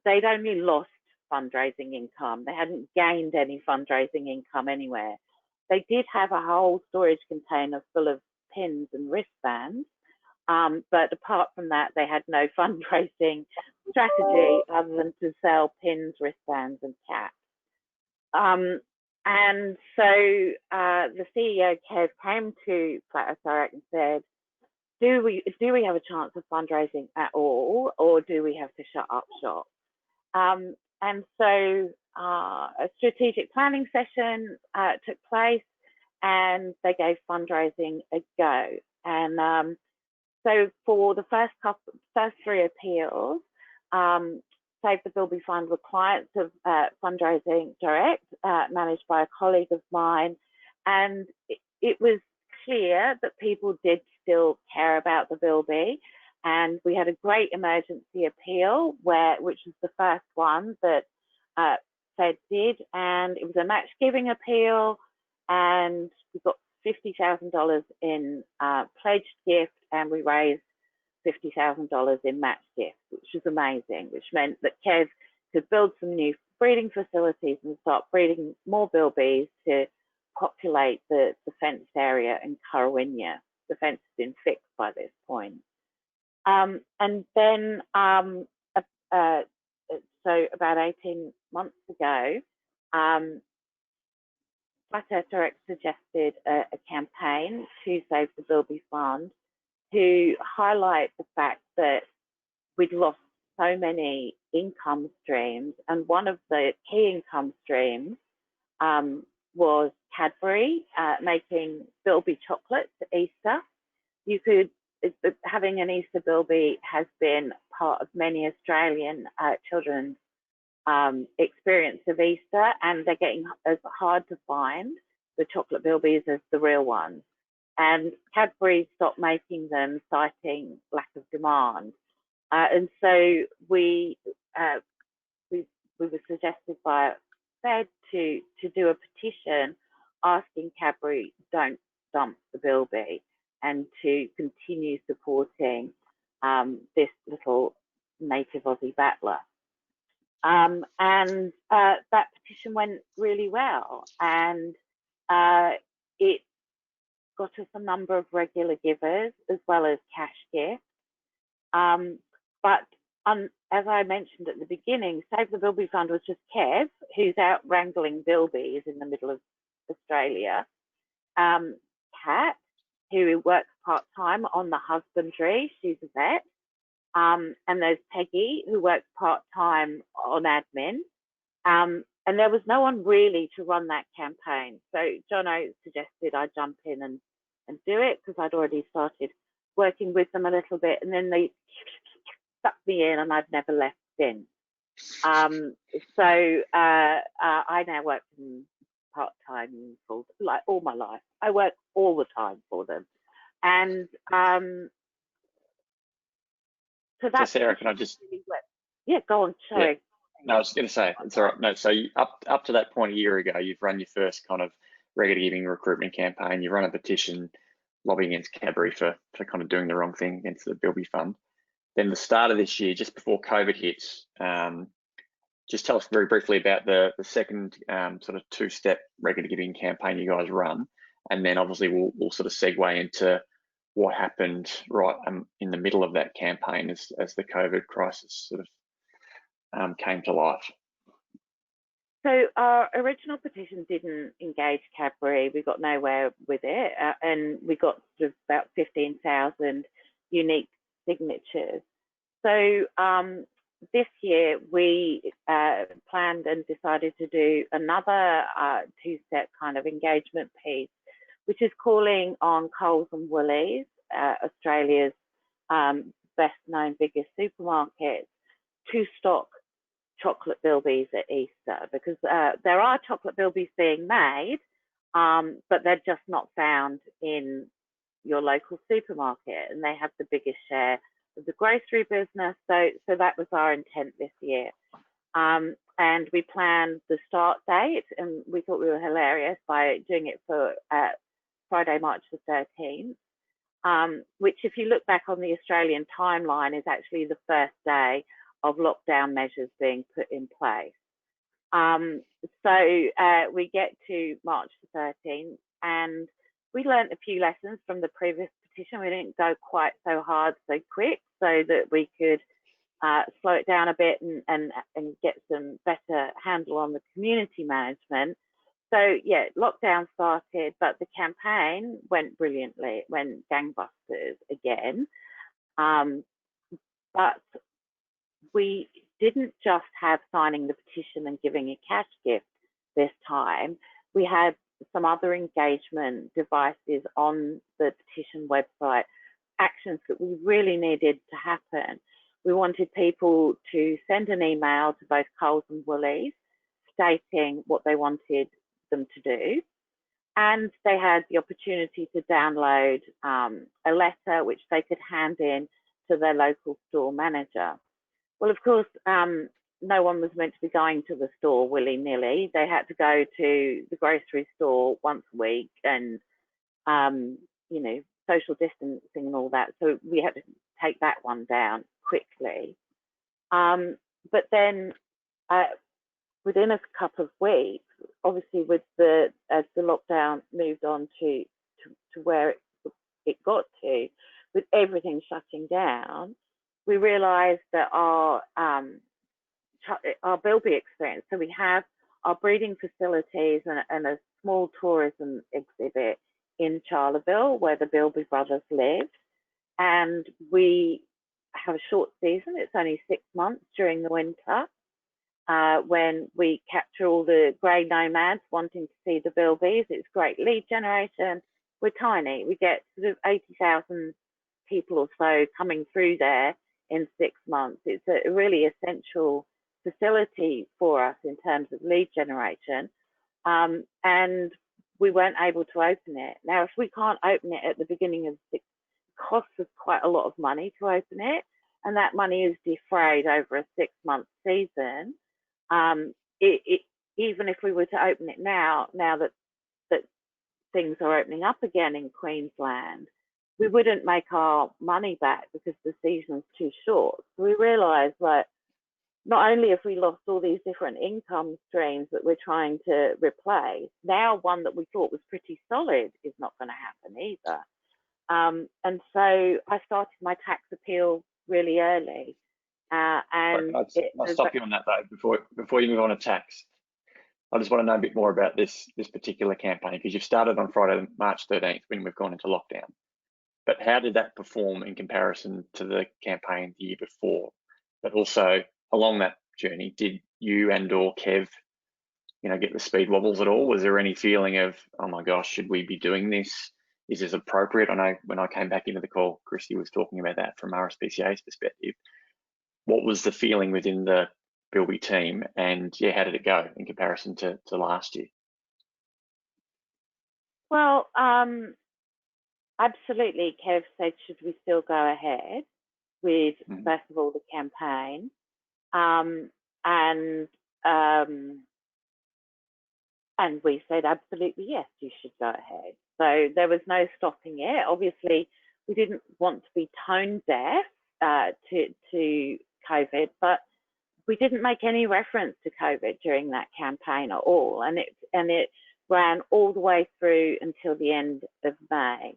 they'd only lost fundraising income. They hadn't gained any fundraising income anywhere. They did have a whole storage container full of pins and wristbands, but apart from that, they had no fundraising strategy other than to sell pins, wristbands, and caps. And so the CEO, Kev, came to Flat Earth Direct and said, do we have a chance of fundraising at all, or do we have to shut up shop? And so a strategic planning session took place, and they gave fundraising a go. And so for the first 3 appeals, Save the Bilby Fund were clients of Fundraising Direct, managed by a colleague of mine, and it was clear that people did still care about the bilby. And we had a great emergency appeal, which was the first one that Fed did, and it was a match giving appeal, and we got $50,000 in pledged gift, and we raised $50,000 in match gift, which was amazing, which meant that Kev could build some new breeding facilities and start breeding more bilbies to populate the fenced area in Currawinya. The fence has been fixed by this point. And then, so about 18 months ago, Rspca suggested a campaign to Save the Bilby Fund to highlight the fact that we'd lost so many income streams, and one of the key income streams was Cadbury making Bilby chocolates at Easter. Having an Easter Bilby has been part of many Australian children's experience of Easter, and they're getting as hard to find, the chocolate Bilbies, as the real ones. And Cadbury stopped making them, citing lack of demand. And so we were suggested by Fed to do a petition asking Cadbury don't dump the Bilby, and to continue supporting this little native Aussie battler. And that petition went really well, and it got us a number of regular givers as well as cash gifts. But as I mentioned at the beginning, Save the Bilby Fund was just Kev, who's out wrangling bilbies in the middle of Australia. Kat, who works part-time on the husbandry, she's a vet. And there's Peggy, who works part-time on admin. And there was no one really to run that campaign. So Jono suggested I jump in and do it, because I'd already started working with them a little bit, and then they stuck me in, and I've never left since. So I now work part-time, like all my life. I work all the time for them. And so that's, so Sarah, can I just... Yeah, go on, sorry. Yeah. No, I was going to say, it's all right. No, so up to that point a year ago, you've run your first kind of regular giving recruitment campaign. You run a petition lobbying against Cadbury for kind of doing the wrong thing against the Bilby Fund. Then the start of this year, just before COVID hits, just tell us very briefly about the second sort of two-step regular giving campaign you guys run, and then obviously we'll sort of segue into what happened right in the middle of that campaign as the COVID crisis sort of came to life. So our original petition didn't engage Cadbury. We got nowhere with it, and we got sort of about 15,000 unique signatures. So this year we planned and decided to do another two-step kind of engagement piece, which is calling on Coles and Woolies, Australia's best-known, biggest supermarkets, to stock chocolate bilbies at Easter, because there are chocolate bilbies being made, but they're just not found in your local supermarket, and they have the biggest share of the grocery business. So that was our intent this year. And we planned the start date, and we thought we were hilarious by doing it for Friday, March the 13th, which, if you look back on the Australian timeline, is actually the first day of lockdown measures being put in place. So we get to March the 13th, and we learned a few lessons from the previous petition. We didn't go quite so hard so quick, so that we could slow it down a bit and get some better handle on the community management. So yeah, lockdown started, but the campaign went brilliantly. It went gangbusters again. But we didn't just have signing the petition and giving a cash gift this time. We had some other engagement devices on the petition website, actions that we really needed to happen. We wanted people to send an email to both Coles and Woolies stating what they wanted them to do. And they had the opportunity to download a letter which they could hand in to their local store manager. Well, of course, no one was meant to be going to the store willy-nilly. They had to go to the grocery store once a week, and, you know, social distancing and all that. So we had to take that one down quickly. But then within a couple of weeks, obviously as the lockdown moved on to where it got to, with everything shutting down, we realised that our bilby experience, so we have our breeding facilities and a small tourism exhibit in Charleville where the Bilby brothers live, and we have a short season. It's only 6 months during the winter, when we capture all the grey nomads wanting to see the Bilbies. It's great lead generation. We're tiny. We get sort of 80,000 people or so coming through there in 6 months. It's a really essential facility for us in terms of lead generation, and we weren't able to open it. Now, if we can't open it at the beginning of it costs us quite a lot of money to open it, and that money is defrayed over a 6-month season. Even if we were to open it now that things are opening up again in Queensland, we wouldn't make our money back because the season's too short. So we realised that not only have we lost all these different income streams that we're trying to replace, now one that we thought was pretty solid is not going to happen either. And so I started my tax appeal really early. And I'll stop you on that though, before you move on to tax. I just want to know a bit more about this particular campaign, because you've started on Friday, March 13th, when we've gone into lockdown. But how did that perform in comparison to the campaign the year before? But also along that journey, did you and/or Kev, get the speed wobbles at all? Was there any feeling of, oh my gosh, should we be doing this? Is this appropriate? I know when I came back into the call, Christy was talking about that from Rspca's perspective. What was the feeling within the Bilby team, and how did it go in comparison to last year? Well, absolutely. Kev said, should we still go ahead with, first of all, the campaign? And we said, absolutely, yes, you should go ahead. So there was no stopping it. Obviously, we didn't want to be tone deaf to COVID, but we didn't make any reference to COVID during that campaign at all, and it ran all the way through until the end of May.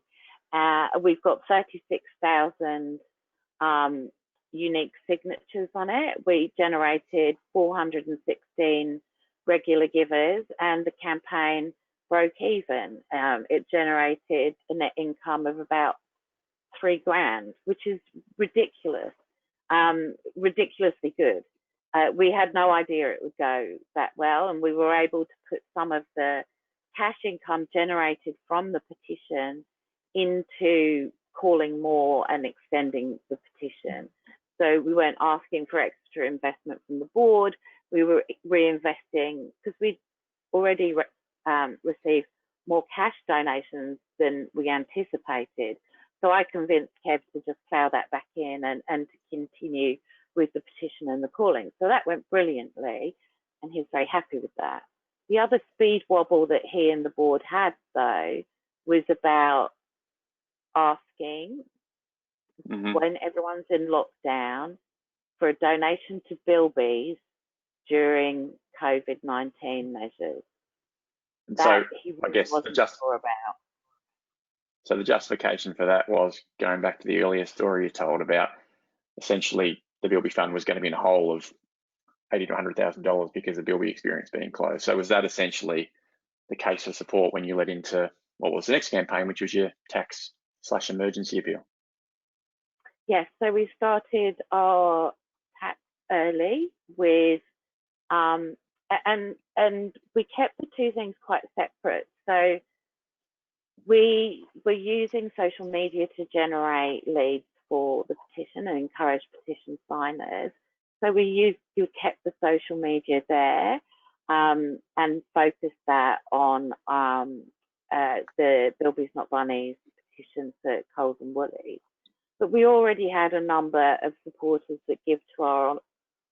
We've got 36,000 unique signatures on it. We generated 416 regular givers, and the campaign broke even. It generated a net income of about $3,000, which is ridiculous, ridiculously good. We had no idea it would go that well, and we were able to put some of the cash income generated from the petition into calling more and extending the petition. So we weren't asking for extra investment from the board. We were reinvesting because we'd already received more cash donations than we anticipated. So I convinced Kev to just plough that back in and to continue with the petition and the calling. So that went brilliantly, and he was very happy with that. The other speed wobble that he and the board had, though, was about asking when everyone's in lockdown for a donation to Bilby's during COVID-19 measures. So I guess so the justification for that was going back to the earlier story you told about essentially the Bilby Fund was going to be in a hole of $80,000 to $100,000 because of the Bilby experience being closed. So was that essentially the case for support when you led into what was the next campaign, which was your tax/emergency appeal? Yes, so we started our tax early with, and we kept the two things quite separate. So we were using social media to generate leads for the petition and encourage petition signers. So we kept the social media there and focused that on the Bilby's Not Bunnies petition for Coles and Woolies. But we already had a number of supporters that give to our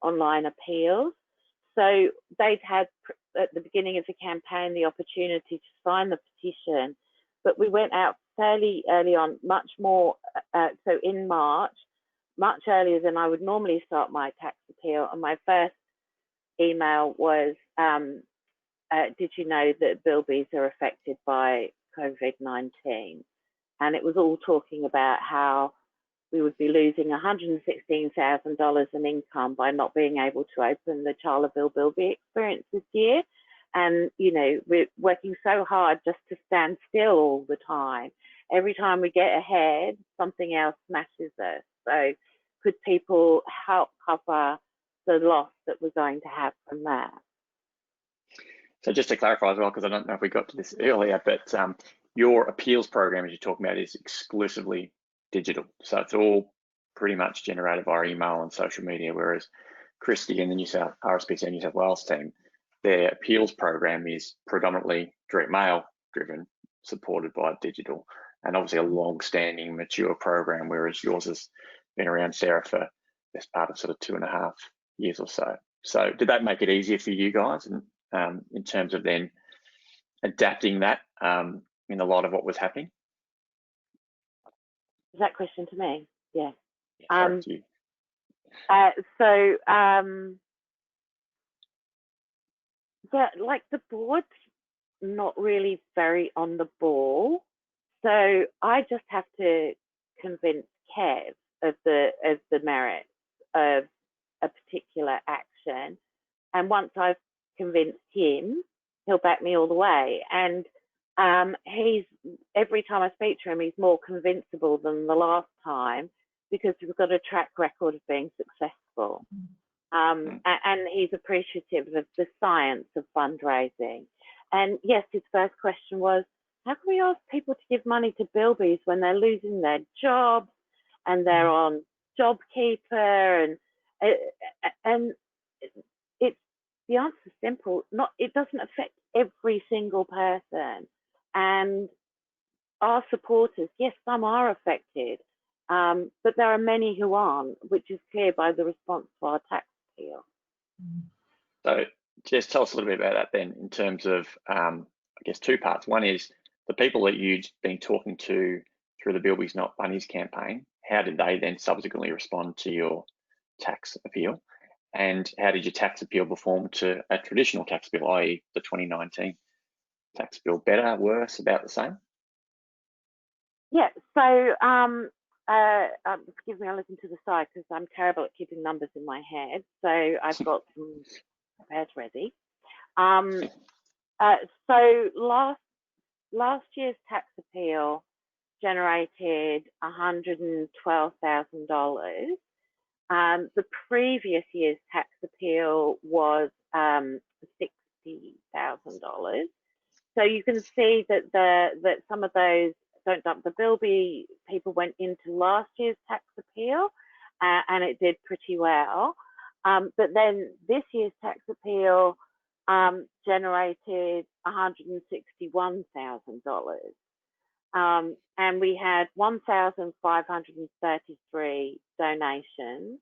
online appeals. So they'd had, at the beginning of the campaign, the opportunity to sign the petition, but we went out fairly early on, much more, so in March, much earlier than I would normally start my tax appeal. And my first email was, did you know that Bilby's are affected by COVID-19? And it was all talking about how we would be losing $116,000 in income by not being able to open the Charleville Bilby experience this year. And, you know, we're working so hard just to stand still all the time. Every time we get ahead, something else smashes us. So could people help cover the loss that we're going to have from that? So just to clarify as well, because I don't know if we got to this earlier, but your appeals program, as you're talking about, is exclusively digital. So it's all pretty much generated via email and social media, whereas Christy and the Rspca New South Wales team, their appeals program is predominantly direct mail driven, supported by digital, and obviously a long-standing, mature program, whereas yours has been around, Sarah, for best part of sort of 2.5 years or so. So did that make it easier for you guys, and in terms of then adapting that in a lot of what was happening? Is that question to me? Yeah. Sorry, to you. Yeah, like the board's not really very on the ball, so I just have to convince Kev of the merits of a particular action, and once I've convinced him, he'll back me all the way. And he's, every time I speak to him, he's more convincible than the last time, because we've got a track record of being successful. And he's appreciative of the science of fundraising. And yes, his first question was, how can we ask people to give money to bilbies when they're losing their jobs and they're on JobKeeper? And it's, the answer's simple. It doesn't affect every single person. And our supporters, yes, some are affected, but there are many who aren't, which is clear by the response to our tax appeal. So just tell us a little bit about that then, in terms of, I guess, two parts. One is the people that you've been talking to through the Bilbies Not Bunnies campaign, how did they then subsequently respond to your tax appeal? And how did your tax appeal perform to a traditional tax bill, i.e. the 2019 tax bill? Better, worse, about the same? Yeah, so forgive me, I listen to the side because I'm terrible at keeping numbers in my head. So I've got some prepared ready. So last year's tax appeal generated $112,000. The previous year's tax appeal was $60,000. So you can see that that some of those Don't Dump the Bilby people went into last year's tax appeal, and it did pretty well. But then this year's tax appeal generated $161,000. And we had 1,533 donations.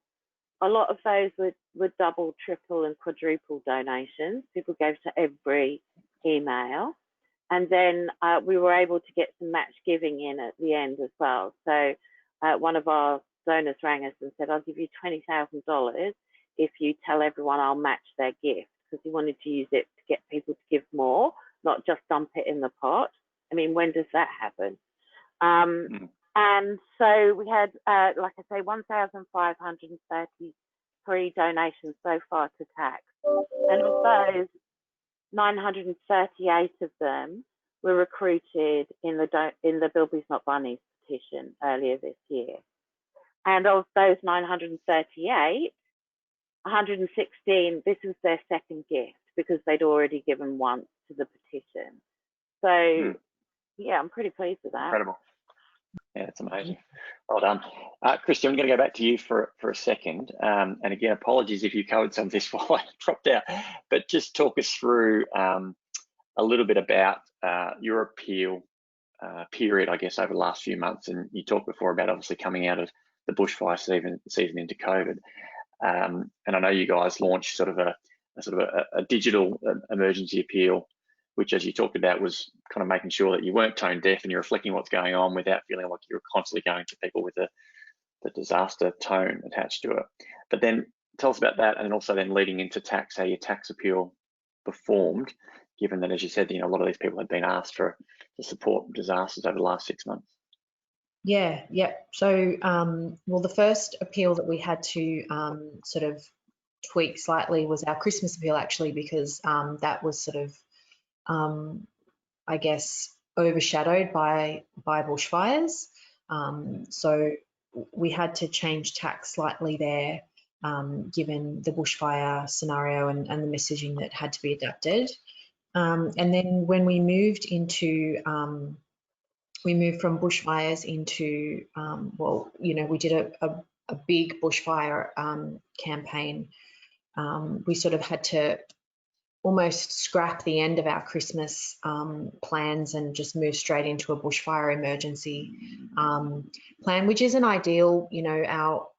A lot of those were double, triple, and quadruple donations. People gave to every email. And then we were able to get some match giving in at the end as well. So one of our donors rang us and said, I'll give you $20,000 if you tell everyone I'll match their gift, because he wanted to use it to get people to give more, not just dump it in the pot. I mean, when does that happen? And so we had, like I say, 1,533 donations so far to tax. And of those, 938 of them were recruited in the Bilbies Not Bunnies petition earlier this year. And of those 938, 116, this was their second gift because they'd already given once to the petition. So, yeah, I'm pretty pleased with that. Incredible. Yeah, it's amazing. Well done. Christy, I'm going to go back to you for a second. And again, apologies if you covered some of this while I dropped out, but just talk us through a little bit about your appeal period, I guess, over the last few months. And you talked before about obviously coming out of the bushfire season into COVID. And I know you guys launched sort of a digital emergency appeal, which, as you talked about, was kind of making sure that you weren't tone deaf and you're reflecting what's going on without feeling like you're constantly going to people with the disaster tone attached to it. But then tell us about that, and also then leading into tax, how your tax appeal performed, given that, as you said, a lot of these people had been asked to support disasters over the last 6 months. Yeah. So, well, the first appeal that we had to sort of tweak slightly was our Christmas appeal, actually, because that was sort of, I guess, overshadowed by bushfires. So we had to change tack slightly there, given the bushfire scenario and the messaging that had to be adapted. And then when we moved into, we moved from bushfires into, well, you know, we did a big bushfire campaign. We sort of had to almost scrap the end of our Christmas plans and just move straight into a bushfire emergency plan, which isn't ideal. You know,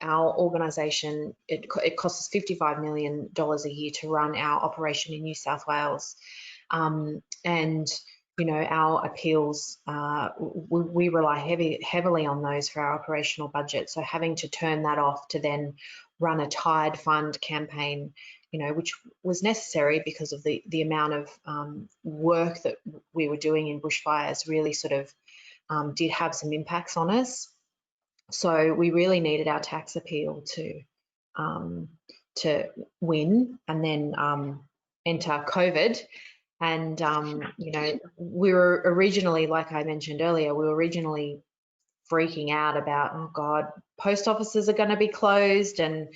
our organisation, it costs us $55 million a year to run our operation in New South Wales, and you know, our appeals, we rely heavily on those for our operational budget. So having to turn that off to then run a tied fund campaign, you know, which was necessary because of the amount of work that we were doing in bushfires, really sort of did have some impacts on us. So we really needed our tax appeal to win, and then enter COVID. And, you know, we were originally, like I mentioned earlier, we were originally freaking out about, oh God, post offices are going to be closed, and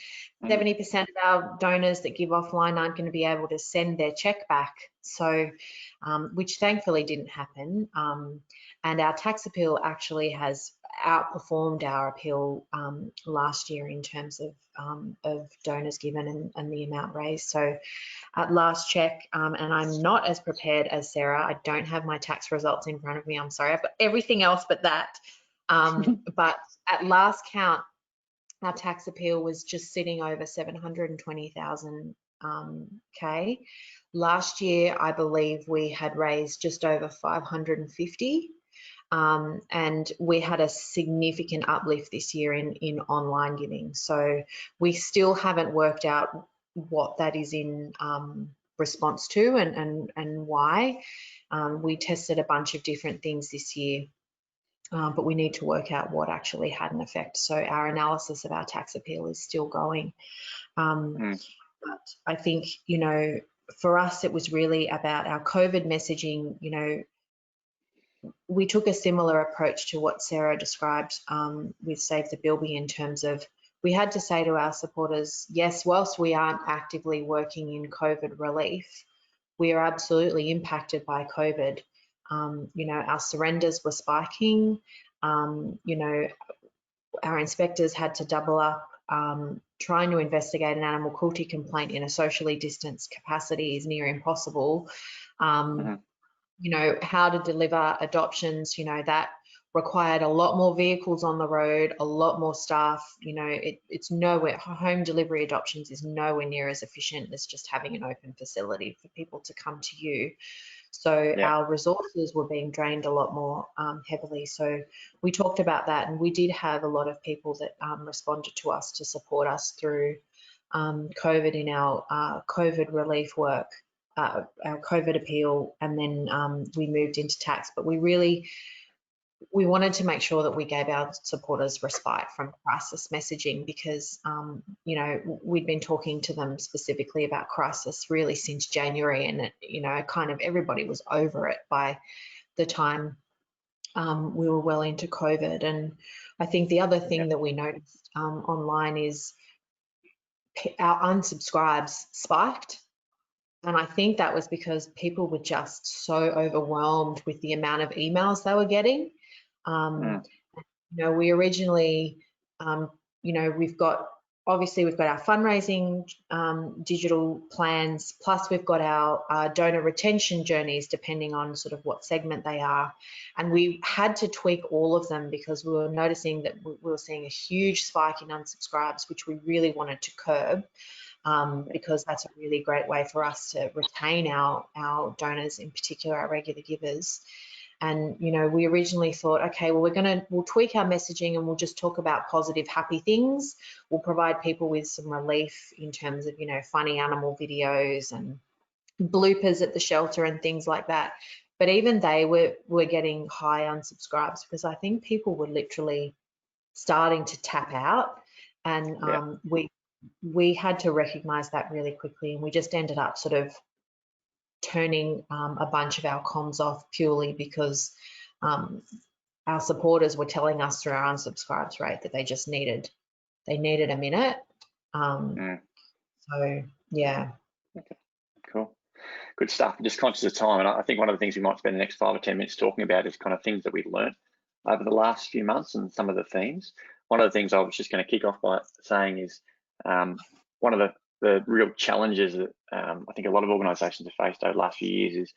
70% of our donors that give offline aren't going to be able to send their check back. So, which thankfully didn't happen. And our tax appeal actually has outperformed our appeal last year in terms of donors given and the amount raised. So at last check, and I'm not as prepared as Sarah, I don't have my tax results in front of me, I'm sorry, I've got everything else but that. But at last count, our tax appeal was just sitting over 720,000 K. Last year, I believe we had raised just over 550. And we had a significant uplift this year in online giving. So we still haven't worked out what that is in response to and why. We tested a bunch of different things this year, but we need to work out what actually had an effect. So our analysis of our tax appeal is still going. But I think, you know, for us, it was really about our COVID messaging. You know, we took a similar approach to what Sarah described with Save the Bilby, in terms of, we had to say to our supporters, yes, whilst we aren't actively working in COVID relief, we are absolutely impacted by COVID. You know, our surrenders were spiking. You know, our inspectors had to double up. Trying to investigate an animal cruelty complaint in a socially distanced capacity is near impossible. You know, how to deliver adoptions, you know, that required a lot more vehicles on the road, a lot more staff. You know, it's nowhere, home delivery adoptions is nowhere near as efficient as just having an open facility for people to come to you. So our resources were being drained a lot more heavily. So we talked about that, and we did have a lot of people that responded to us to support us through COVID in our COVID relief work, our COVID appeal, and then we moved into tax. But we wanted to make sure that we gave our supporters respite from crisis messaging, because, you know, we'd been talking to them specifically about crisis really since January, and, you know, kind of everybody was over it by the time we were well into COVID. And I think the other thing that we noticed online is our unsubscribes spiked. And I think that was because people were just so overwhelmed with the amount of emails they were getting. You know, we originally, you know, we've got our fundraising digital plans, plus we've got our donor retention journeys, depending on sort of what segment they are. And we had to tweak all of them because we were noticing that we were seeing a huge spike in unsubscribes, which we really wanted to curb. Because that's a really great way for us to retain our donors, in particular our regular givers. And, you know, we originally thought, okay, well, we'll tweak our messaging and we'll just talk about positive, happy things. We'll provide people with some relief in terms of, you know, funny animal videos and bloopers at the shelter and things like that. But even they were getting high unsubscribes, because I think people were literally starting to tap out. And we had to recognise that really quickly, and we just ended up sort of turning a bunch of our comms off purely because our supporters were telling us through our unsubscribes rate that they just needed a minute. So yeah. Okay, cool. Good stuff. Just conscious of time, and I think one of the things we might spend the next 5 or 10 minutes talking about is kind of things that we've learned over the last few months and some of the themes. One of the things I was just going to kick off by saying is one of the real challenges that I think a lot of organisations have faced over the last few years is,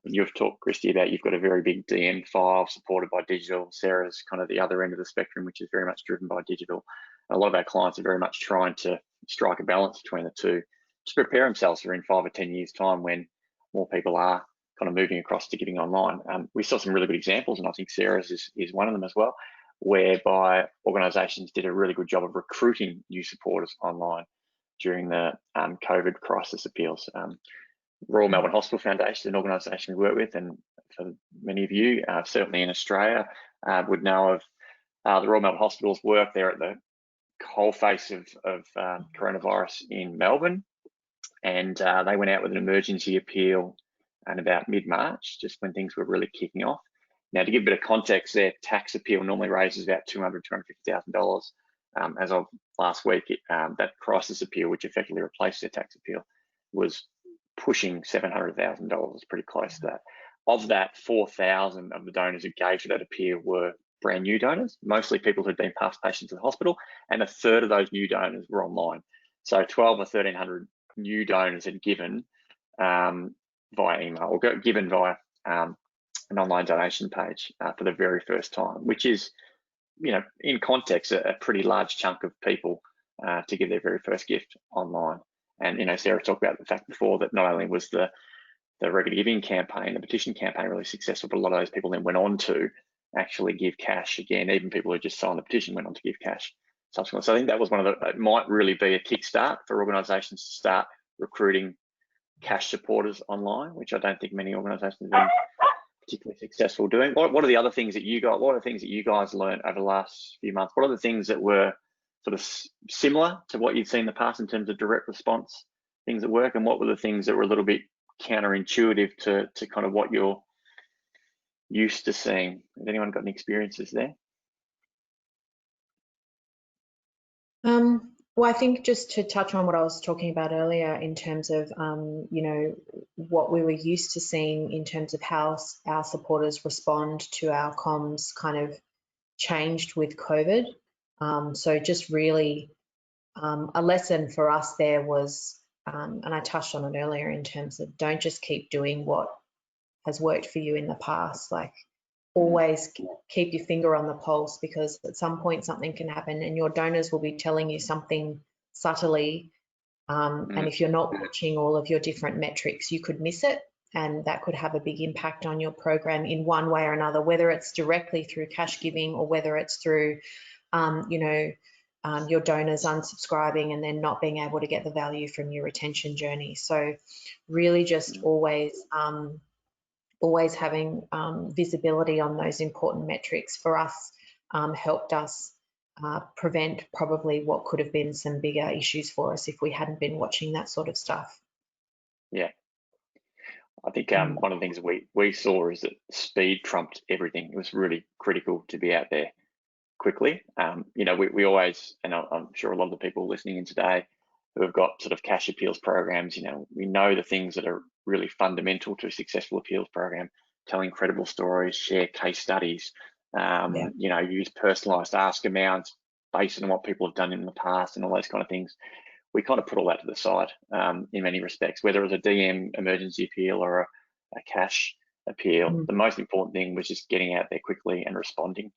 you've talked, Christy, about you've got a very big DM file supported by digital. Sarah's kind of the other end of the spectrum, which is very much driven by digital. And a lot of our clients are very much trying to strike a balance between the two to prepare themselves for in 5 or 10 years' time when more people are kind of moving across to giving online. We saw some really good examples, and I think Sarah's is one of them as well, whereby organisations did a really good job of recruiting new supporters online during the COVID crisis appeals. Royal Melbourne Hospital Foundation, an organisation we work with, and for many of you, certainly in Australia, would know of the Royal Melbourne Hospital's work there at the coalface of coronavirus in Melbourne. And they went out with an emergency appeal in about mid-March, just when things were really kicking off. Now, to give a bit of context, their tax appeal normally raises about $250,000. As of last week, that crisis appeal, which effectively replaced their tax appeal, was pushing $700,000, pretty close to that. Of that, 4,000 of the donors who gave to that appeal were brand new donors, mostly people who'd been past patients at the hospital, and a third of those new donors were online. So 12 or 1,300 new donors had given via email, or given via an online donation page for the very first time, which is, in context, a pretty large chunk of people to give their very first gift online. And Sarah talked about the fact before that not only was the regular giving campaign, the petition campaign, really successful, but a lot of those people then went on to actually give cash again. Even people who just signed the petition went on to give cash subsequently. So I think that was it might really be a kickstart for organisations to start recruiting cash supporters online, which I don't think many organisations have been particularly successful doing. What are the other things that you got? What are the things that you guys learned over the last few months? What are the things that were sort of similar to what you'd seen in the past in terms of direct response, things that work, and what were the things that were a little bit counterintuitive to kind of what you're used to seeing? Has anyone got any experiences there? Well, I think just to touch on what I was talking about earlier in terms of, what we were used to seeing in terms of how our supporters respond to our comms kind of changed with COVID. So just really a lesson for us there was, and I touched on it earlier in terms of don't just keep doing what has worked for you in the past, like always keep your finger on the pulse, because at some point something can happen and your donors will be telling you something subtly. And if you're not watching all of your different metrics, you could miss it. And that could have a big impact on your program in one way or another, whether it's directly through cash giving or whether it's through, your donors unsubscribing and then not being able to get the value from your retention journey. So really just always having visibility on those important metrics for us helped us prevent probably what could have been some bigger issues for us if we hadn't been watching that sort of stuff. Yeah. I think one of the things that we saw is that speed trumped everything. It was really critical to be out there quickly. We always, and I'm sure a lot of the people listening in today who have got sort of cash appeals programs, we know the things that are really fundamental to a successful appeals program: telling credible stories, share case studies, use personalised ask amounts based on what people have done in the past and all those kind of things. We kind of put all that to the side in many respects, whether it was a DM emergency appeal or a cash appeal. The most important thing was just getting out there quickly and responding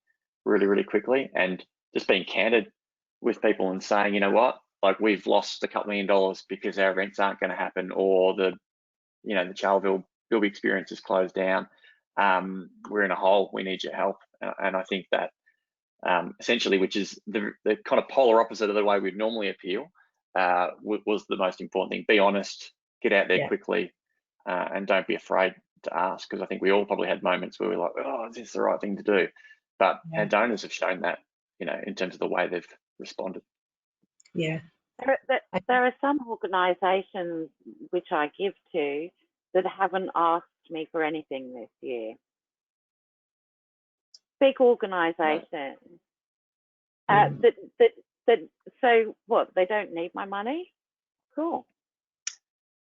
really, really quickly, and just being candid with people and saying, you know what, like we've lost a couple $1 million because our events aren't going to happen, or the Charleville Bilby experience is closed down. We're in a hole. We need your help. And I think that essentially, which is the kind of polar opposite of the way we'd normally appeal, was the most important thing. Be honest, get out there quickly, and don't be afraid to ask, because I think we all probably had moments where we're like, oh, is this the right thing to do? But our donors have shown that, in terms of the way they've responded. Yeah, There are some organisations which I give to that haven't asked me for anything this year. Big organisations. So what? They don't need my money? Cool.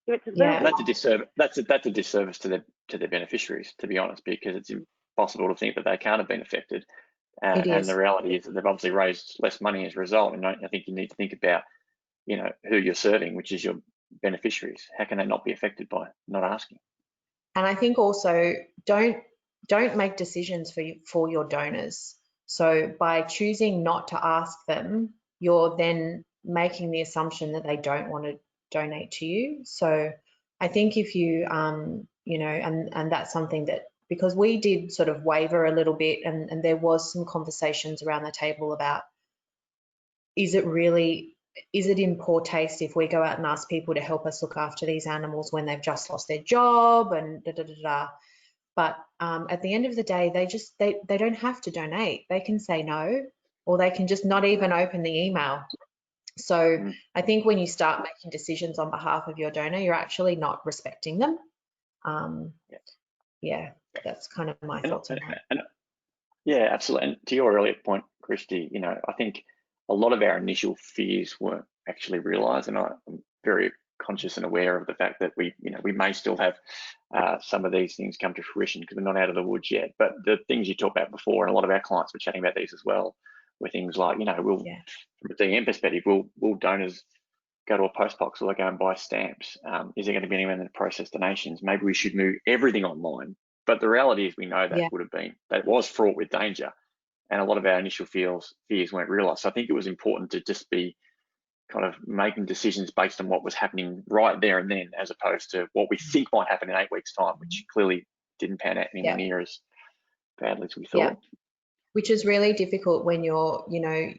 Give it to them. That's a disservice. That's a disservice to their beneficiaries, to be honest, because it's impossible to think that they can't have been affected. And the reality is that they've obviously raised less money as a result. And I think you need to think about, you know, who you're serving, which is your beneficiaries. How can they not be affected by not asking? And I think also don't make decisions for your donors. So by choosing not to ask them, you're then making the assumption that they don't want to donate to you. So I think if you, you know, and that's something that, because we did sort of waver a little bit, and there was some conversations around the table about, is it in poor taste if we go out and ask people to help us look after these animals when they've just lost their job and da da da da. But at the end of the day, they don't have to donate. They can say no, or they can just not even open the email. So I think when you start making decisions on behalf of your donor, you're actually not respecting them. Yeah, that's kind of my thoughts on that. Yeah, absolutely. And to your earlier point, Christy, you know, I think a lot of our initial fears weren't actually realised, and I'm very conscious and aware of the fact that we may still have some of these things come to fruition because we're not out of the woods yet. But the things you talked about before, and a lot of our clients were chatting about these as well, were things like, you know, from a DM perspective, will donors go to a post box, or they go and buy stamps? Is there going to be anyone that process donations? Maybe we should move everything online. But the reality is, we know that was fraught with danger, and a lot of our initial fears weren't realised. So I think it was important to just be kind of making decisions based on what was happening right there and then, as opposed to what we think might happen in 8 weeks' time, which clearly didn't pan out anywhere near as badly as we thought. Yeah. Which is really difficult when you're, you know,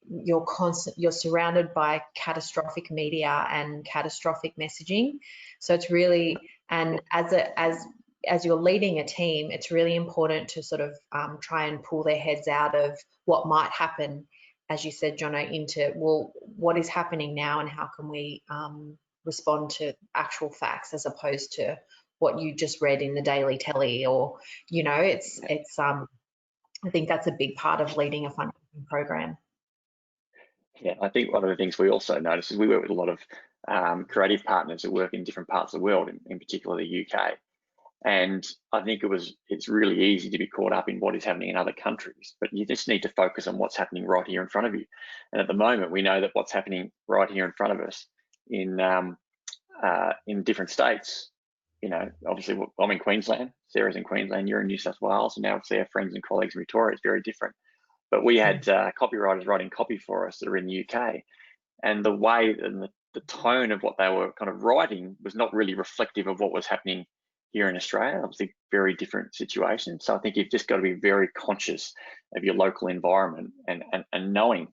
you're surrounded by catastrophic media and catastrophic messaging. So it's really, and as you're leading a team, it's really important to sort of try and pull their heads out of what might happen, as you said, Jono, into, well, what is happening now and how can we respond to actual facts as opposed to what you just read in the Daily Telly, or, you know, it's I think that's a big part of leading a fundraising program. Yeah, I think one of the things we also noticed is we work with a lot of creative partners that work in different parts of the world, in particular the UK. And I think it's really easy to be caught up in what is happening in other countries, but you just need to focus on what's happening right here in front of you. And at the moment, we know that what's happening right here in front of us in different states, you know, obviously I'm in Queensland, Sarah's in Queensland, you're in New South Wales, and now obviously our friends and colleagues in Victoria is very different. But we had copywriters writing copy for us that are in the UK, and the way and the tone of what they were kind of writing was not really reflective of what was happening here in Australia. Obviously, very different situation. So I think you've just got to be very conscious of your local environment and knowing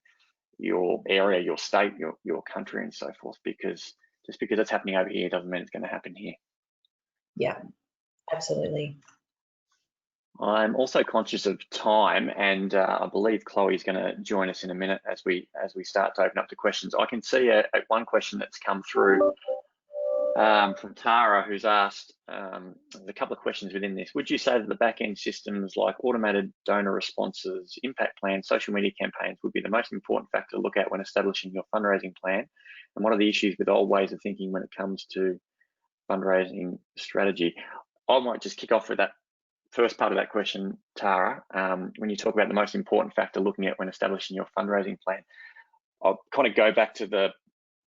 your area, your state, your country, and so forth. Because just because it's happening over here doesn't mean it's going to happen here. Yeah, absolutely. I'm also conscious of time, and I believe Chloe is going to join us in a minute as we start to open up to questions. I can see one question that's come through from Tara, who's asked, there's a couple of questions within this. Would you say that the back-end systems like automated donor responses, impact plans, social media campaigns would be the most important factor to look at when establishing your fundraising plan? And what are the issues with old ways of thinking when it comes to fundraising strategy? I might just kick off with that first part of that question, Tara. When you talk about the most important factor looking at when establishing your fundraising plan, I'll kind of go back to the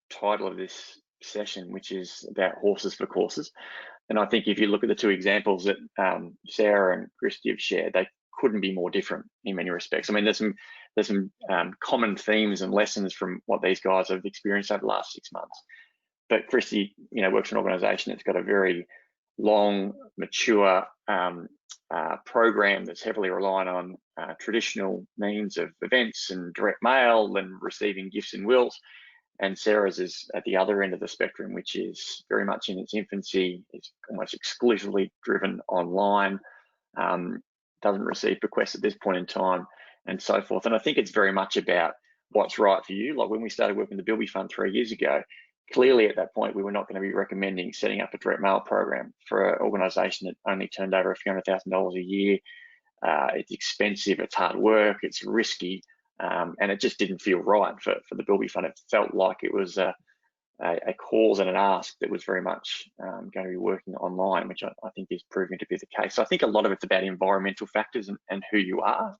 title of this session, which is about horses for courses. And I think if you look at the two examples that Sarah and Christy have shared, they couldn't be more different in many respects. I mean, there's some common themes and lessons from what these guys have experienced over the last 6 months. But Christy, you know, works for an organisation that's got a very long, mature program that's heavily reliant on traditional means of events and direct mail and receiving gifts and wills. And Sarah's is at the other end of the spectrum, which is very much in its infancy. It's almost exclusively driven online, doesn't receive bequests at this point in time, and so forth. And I think it's very much about what's right for you. Like when we started working the Bilby Fund 3 years ago, clearly at that point we were not going to be recommending setting up a direct mail program for an organisation that only turned over a few $100,000 a year. It's expensive, it's hard work, it's risky, and it just didn't feel right for the Bilby Fund. It felt like it was a cause and an ask that was very much going to be working online, which I think is proving to be the case. So I think a lot of it's about environmental factors and who you are.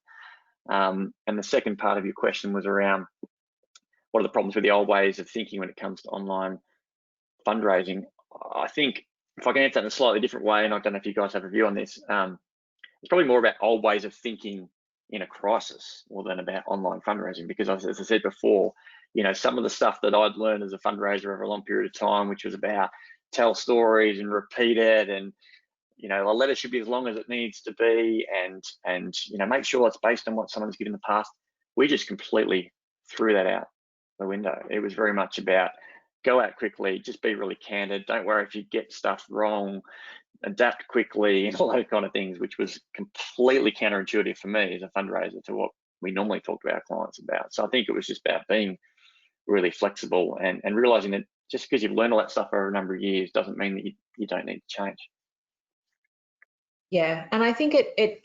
And the second part of your question was around what are the problems with the old ways of thinking when it comes to online fundraising. I think if I can answer that in a slightly different way, and I don't know if you guys have a view on this, it's probably more about old ways of thinking in a crisis more than about online fundraising, because as I said before, you know, some of the stuff that I'd learned as a fundraiser over a long period of time, which was about tell stories and repeat it, and you know, a letter should be as long as it needs to be, and you know, make sure it's based on what someone's given in the past. We just completely threw that out the window. It was very much about go out quickly, just be really candid, don't worry if you get stuff wrong, adapt quickly, and all those kind of things, which was completely counterintuitive for me as a fundraiser to what we normally talk to our clients about. So I think it was just about being really flexible and realizing that just because you've learned all that stuff over a number of years doesn't mean that you don't need to change. Yeah, and I think it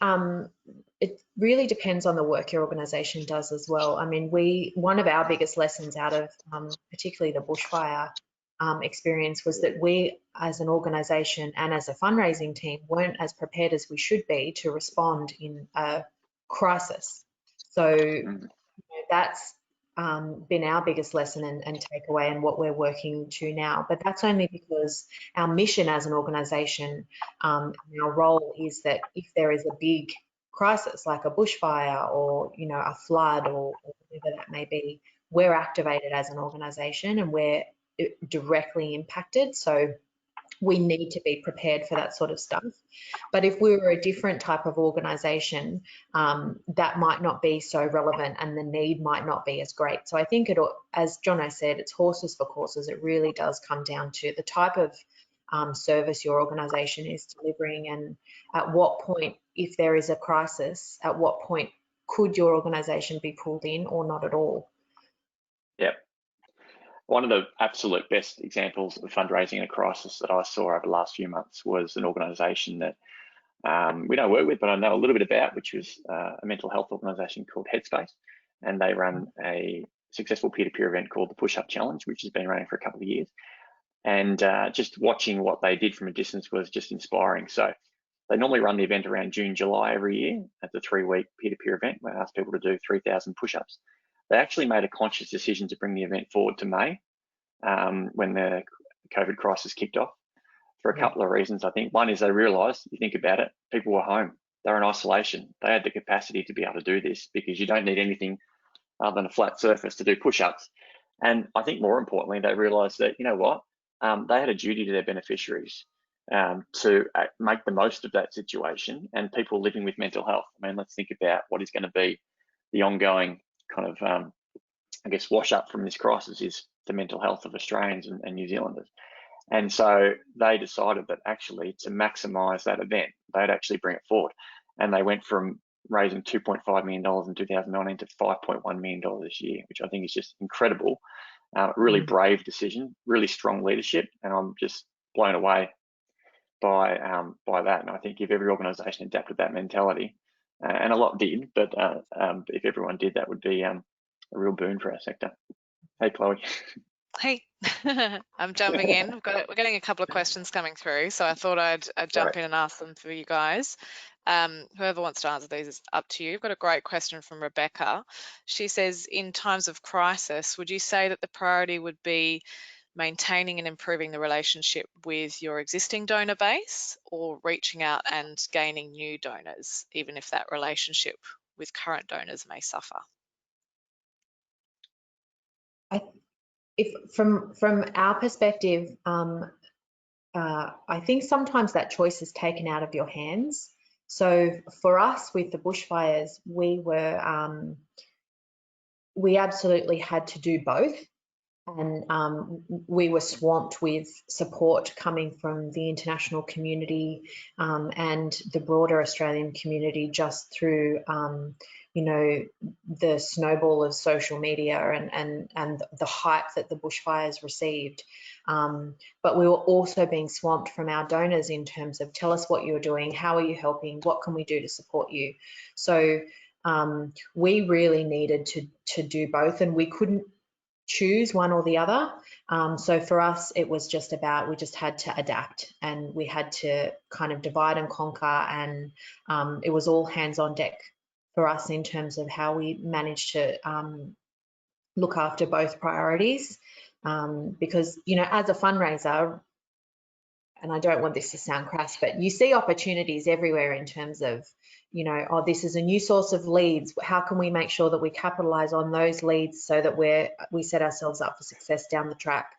really depends on the work your organisation does as well. I mean, one of our biggest lessons out of particularly the bushfire experience was that we as an organisation and as a fundraising team weren't as prepared as we should be to respond in a crisis. So you know, that's been our biggest lesson and takeaway and what we're working to now. But that's only because our mission as an organisation, our role is that if there is a big crisis like a bushfire or, you know, a flood or whatever that may be, we're activated as an organisation and we're directly impacted. So we need to be prepared for that sort of stuff. But if we were a different type of organisation, that might not be so relevant and the need might not be as great. So I think, as Jono said, it's horses for courses. It really does come down to the type of service your organisation is delivering, and at what point, if there is a crisis, at what point could your organisation be pulled in or not at all? Yep. One of the absolute best examples of fundraising in a crisis that I saw over the last few months was an organisation that we don't work with, but I know a little bit about, which was a mental health organisation called Headspace, and they run a successful peer-to-peer event called the Push-Up Challenge, which has been running for a couple of years. And just watching what they did from a distance was just inspiring. So they normally run the event around June, July every year at the 3-week peer-to-peer event where they ask people to do 3,000 push-ups. They actually made a conscious decision to bring the event forward to May when the COVID crisis kicked off for a couple of reasons. I think one is they realised, you think about it, people were home, they're in isolation, they had the capacity to be able to do this because you don't need anything other than a flat surface to do push-ups. And I think more importantly, they realised that, you know what, they had a duty to their beneficiaries to make the most of that situation, and people living with mental health. I mean, let's think about what is going to be the ongoing kind of, I guess, wash up from this crisis is the mental health of Australians and New Zealanders. And so they decided that actually to maximise that event, they'd actually bring it forward. And they went from raising $2.5 million in 2019 to $5.1 million this year, which I think is just incredible. Really brave decision, really strong leadership, and I'm just blown away by that. And I think if every organisation adapted that mentality, and a lot did, but if everyone did, that would be a real boon for our sector. Hey, Chloe. Hey, I'm jumping in. We're getting a couple of questions coming through, so I thought I'd jump in and ask them for you guys. Whoever wants to answer these is up to you. I've got a great question from Rebecca. She says, in times of crisis, would you say that the priority would be maintaining and improving the relationship with your existing donor base, or reaching out and gaining new donors, even if that relationship with current donors may suffer? If from our perspective, I think sometimes that choice is taken out of your hands. So for us with the bushfires, we absolutely had to do both, and we were swamped with support coming from the international community and the broader Australian community just through you know, the snowball of social media and the hype that the bushfires received. But we were also being swamped from our donors in terms of, tell us what you're doing, how are you helping, what can we do to support you? So we really needed to do both, and we couldn't choose one or the other. So for us, it was just about, we just had to adapt, and we had to kind of divide and conquer, and it was all hands on deck for us in terms of how we managed to look after both priorities. Because, you know, as a fundraiser, and I don't want this to sound crass, but you see opportunities everywhere in terms of, you know, oh, this is a new source of leads. How can we make sure that we capitalize on those leads so that we set ourselves up for success down the track?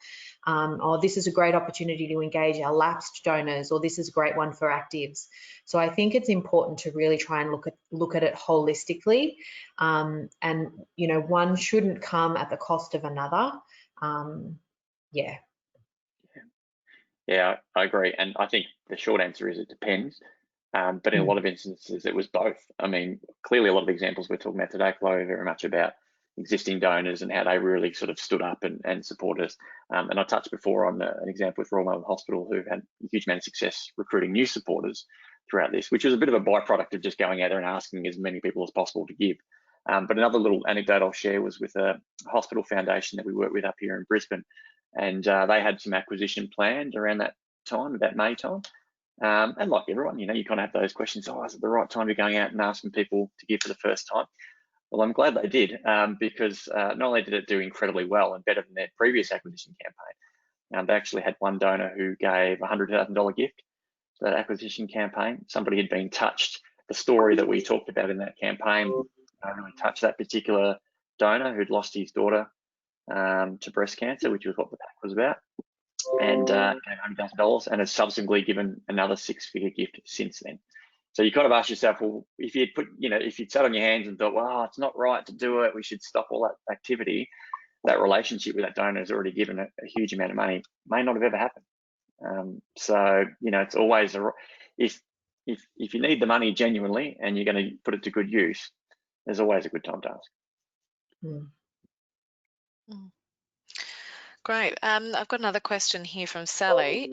Or this is a great opportunity to engage our lapsed donors, or this is a great one for actives. So I think it's important to really try and look at it holistically, and, you know, one shouldn't come at the cost of another. Yeah. Yeah, I agree. And I think the short answer is it depends. But in a lot of instances, it was both. I mean, clearly a lot of the examples we're talking about today, Chloe, are very much about existing donors and how they really sort of stood up and supported us. And I touched before on an example with Royal Melbourne Hospital, who've had a huge amount of success recruiting new supporters throughout this, which was a bit of a byproduct of just going out there and asking as many people as possible to give. But another little anecdote I'll share was with a hospital foundation that we work with up here in Brisbane. And they had some acquisition planned around that time, about May time. And like everyone, you know, you kind of have those questions, oh, is it the right time you're going out and asking people to give for the first time? Well, I'm glad they did, because not only did it do incredibly well and better than their previous acquisition campaign, they actually had one donor who gave a $100,000 gift to that acquisition campaign. Somebody had been touched. The story that we talked about in that campaign really touched that particular donor who'd lost his daughter to breast cancer, which was what the pack was about, and gave $100,000 and has subsequently given another six-figure gift since then. So you kind of ask yourself, well, if you'd put, you know, if you'd sat on your hands and thought, well, it's not right to do it, we should stop all that activity, that relationship with that donor has already given a huge amount of money, may not have ever happened. So, you know, it's always if you need the money genuinely and you're going to put it to good use, there's always a good time to ask. Great. I've got another question here from Sally.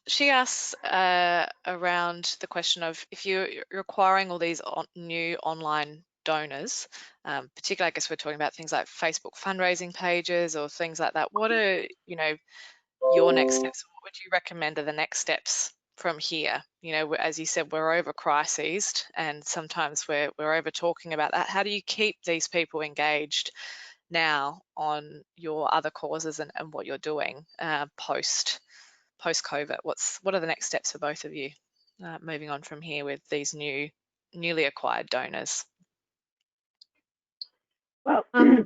She asks around the question of, if you're acquiring all these new online donors, particularly, I guess we're talking about things like Facebook fundraising pages or things like that. What are, you know, your next steps? What would you recommend are the next steps from here? You know, as you said, we're over crisised, and sometimes we're over talking about that. How do you keep these people engaged now on your other causes and what you're doing post COVID? What are the next steps for both of you moving on from here with these newly acquired donors? Well, Sarah,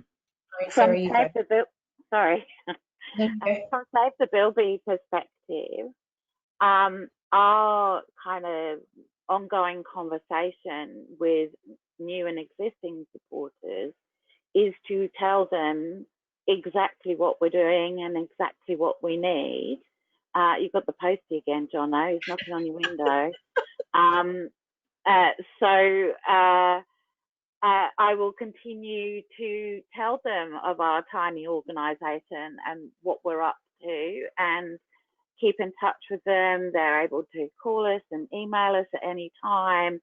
from Save the Bilby perspective, our kind of ongoing conversation with new and existing supporters is to tell them exactly what we're doing and exactly what we need. You've got the postie again, Jono, he's knocking on your window. I will continue to tell them of our tiny organisation and what we're up to, and keep in touch with them. They're able to call us and email us at any time.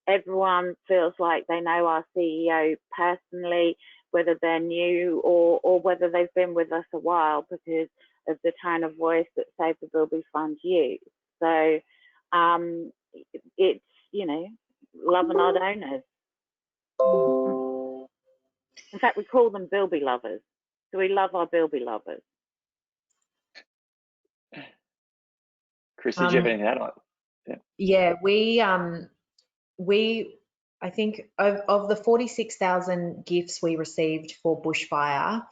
Everyone feels like they know our CEO personally, whether they're new or whether they've been with us a while, because of the tone of voice that Save the Bilby Fund use. So it's, you know, loving our donors. In fact, we call them Bilby lovers. So we love our Bilby lovers. Chris, did you have anything to add? Yeah, we I think of the 46,000 gifts we received for bushfire,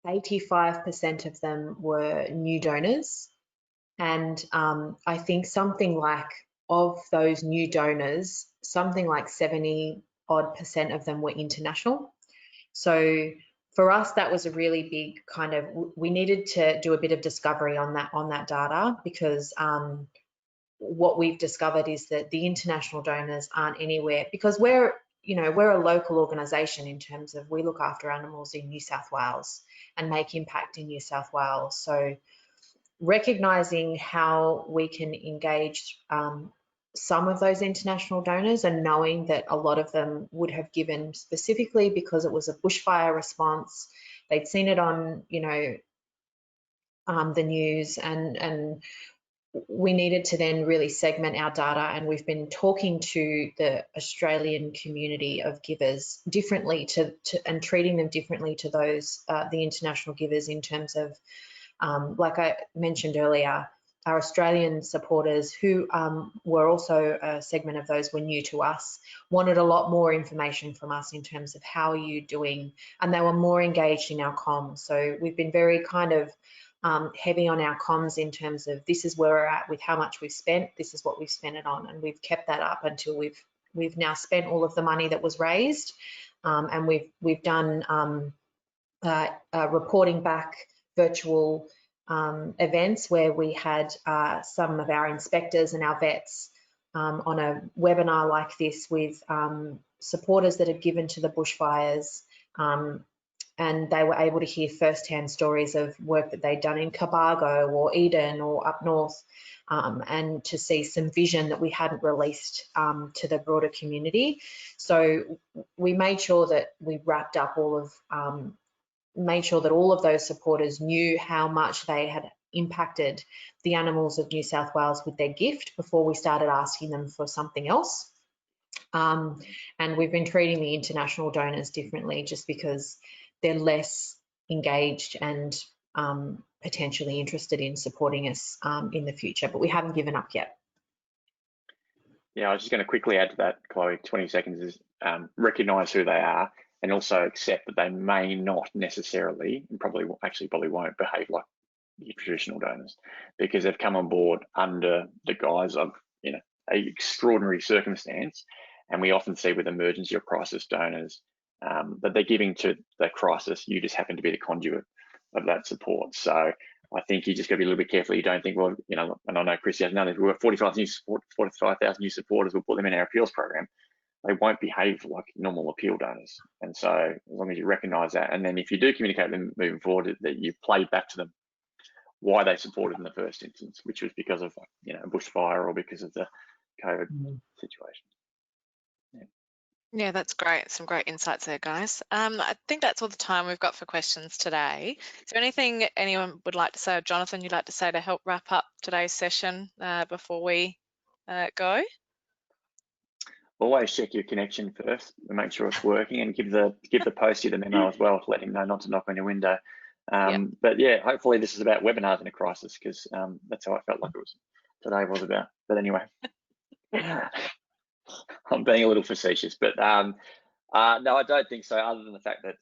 85% of them were new donors. And I think something like, of those new donors, something like 70-odd% of them were international. So for us, that was a really big kind of, we needed to do a bit of discovery on that data, because what we've discovered is that the international donors aren't anywhere, because we're you know, we're a local organisation in terms of we look after animals in New South Wales and make impact in New South Wales. So recognising how we can engage some of those international donors, and knowing that a lot of them would have given specifically because it was a bushfire response. They'd seen it on, you know, the news, and we needed to then really segment our data, and we've been talking to the Australian community of givers differently and treating them differently to those the international givers in terms of like I mentioned earlier, our Australian supporters, who were also a segment of those were new to us, wanted a lot more information from us in terms of how are you doing, and they were more engaged in our comms. So we've been very kind of heavy on our comms in terms of this is where we're at with how much we've spent, this is what we've spent it on, and we've kept that up until we've now spent all of the money that was raised, and we've done reporting back virtual events where we had some of our inspectors and our vets on a webinar like this with supporters that had given to the bushfires, and they were able to hear firsthand stories of work that they'd done in Cobargo or Eden or up north, and to see some vision that we hadn't released to the broader community. So we made sure that we wrapped up all of made sure that all of those supporters knew how much they had impacted the animals of New South Wales with their gift before we started asking them for something else. And we've been treating the international donors differently just because they're less engaged and potentially interested in supporting us in the future, but we haven't given up yet. Yeah, I was just going to quickly add to that, Chloe, 20 seconds is recognise who they are, and also accept that they may not necessarily, and probably won't behave like your traditional donors, because they've come on board under the guise of, you know, an extraordinary circumstance. And we often see with emergency or crisis donors that they're giving to the crisis. You just happen to be the conduit of that support. So I think you just got to be a little bit careful. You don't think, well, you know, and I know Chrissy has another, we've got 45,000 new supporters, we'll put them in our appeals program. They won't behave like normal appeal donors. And so as long as you recognise that, and then if you do communicate them moving forward, that you play back to them why they supported in the first instance, which was because of, you know, a bushfire or because of the COVID situation. Yeah, that's great. Some great insights there, guys. I think that's all the time we've got for questions today. Is there anything anyone would like to say, or Jonathan, you'd like to say to help wrap up today's session before we go? Always check your connection first and make sure it's working, and give the postie the memo as well to let him know not to knock on your window. But yeah, hopefully this is about webinars in a crisis, because that's how I felt like it was today was about. But anyway, I'm being a little facetious, but no, I don't think so. Other than the fact that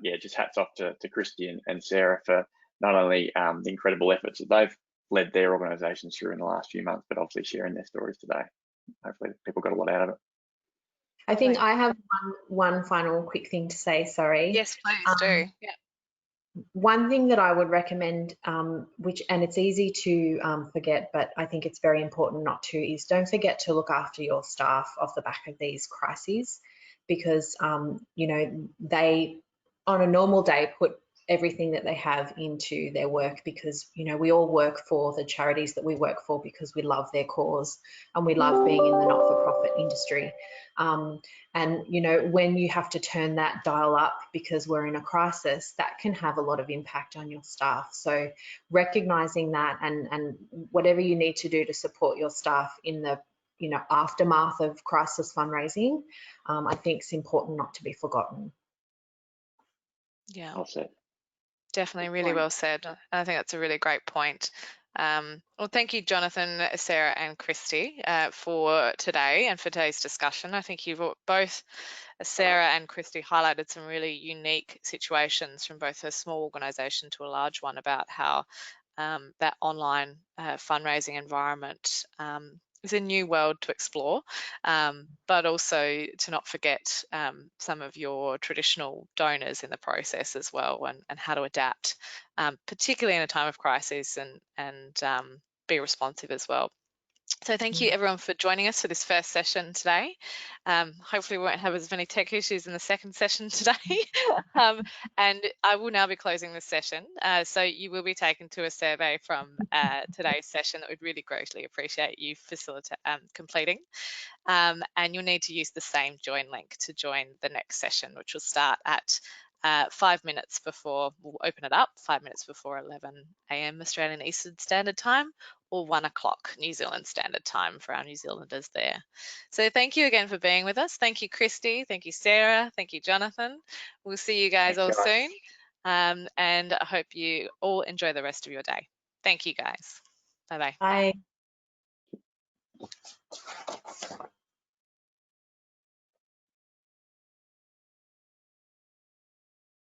yeah, just hats off to Christy and Sarah for not only the incredible efforts that they've led their organisations through in the last few months, but obviously sharing their stories today. Hopefully people got a lot out of it. I think I have one final quick thing to say, sorry. Yes, please do. Yeah. One thing that I would recommend, and it's easy to forget, but I think it's very important not to, is don't forget to look after your staff off the back of these crises, because, you know, they, on a normal day, put everything that they have into their work, because, you know, we all work for the charities that we work for because we love their cause and we love being in the not-for-profit industry. And, you know, when you have to turn that dial up because we're in a crisis, that can have a lot of impact on your staff. So recognizing that, and whatever you need to do to support your staff in the, you know, aftermath of crisis fundraising, I think it's important not to be forgotten. Yeah. Well said. Definitely, really well said. I think that's a really great point. Well, thank you, Jonathan, Sarah, and Christy, for today and for today's discussion. I think you've both, Sarah and Christy, highlighted some really unique situations from both a small organisation to a large one about how that online fundraising environment is a new world to explore, but also to not forget some of your traditional donors in the process as well, and how to adapt, particularly in a time of crisis, and be responsive as well. So thank you everyone for joining us for this first session today. Hopefully we won't have as many tech issues in the second session today. And I will now be closing the session. So you will be taken to a survey from today's session that we'd really greatly appreciate you completing. And you'll need to use the same join link to join the next session, which will start at 5 minutes before, we'll open it up 5 minutes before 11 a.m. Australian Eastern Standard Time, or 1 o'clock New Zealand Standard Time for our New Zealanders there. So thank you again for being with us. Thank you, Christy. Thank you, Sarah. Thank you, Jonathan. We'll see you guys all soon. And I hope you all enjoy the rest of your day. Thank you, guys. Bye-bye. Bye.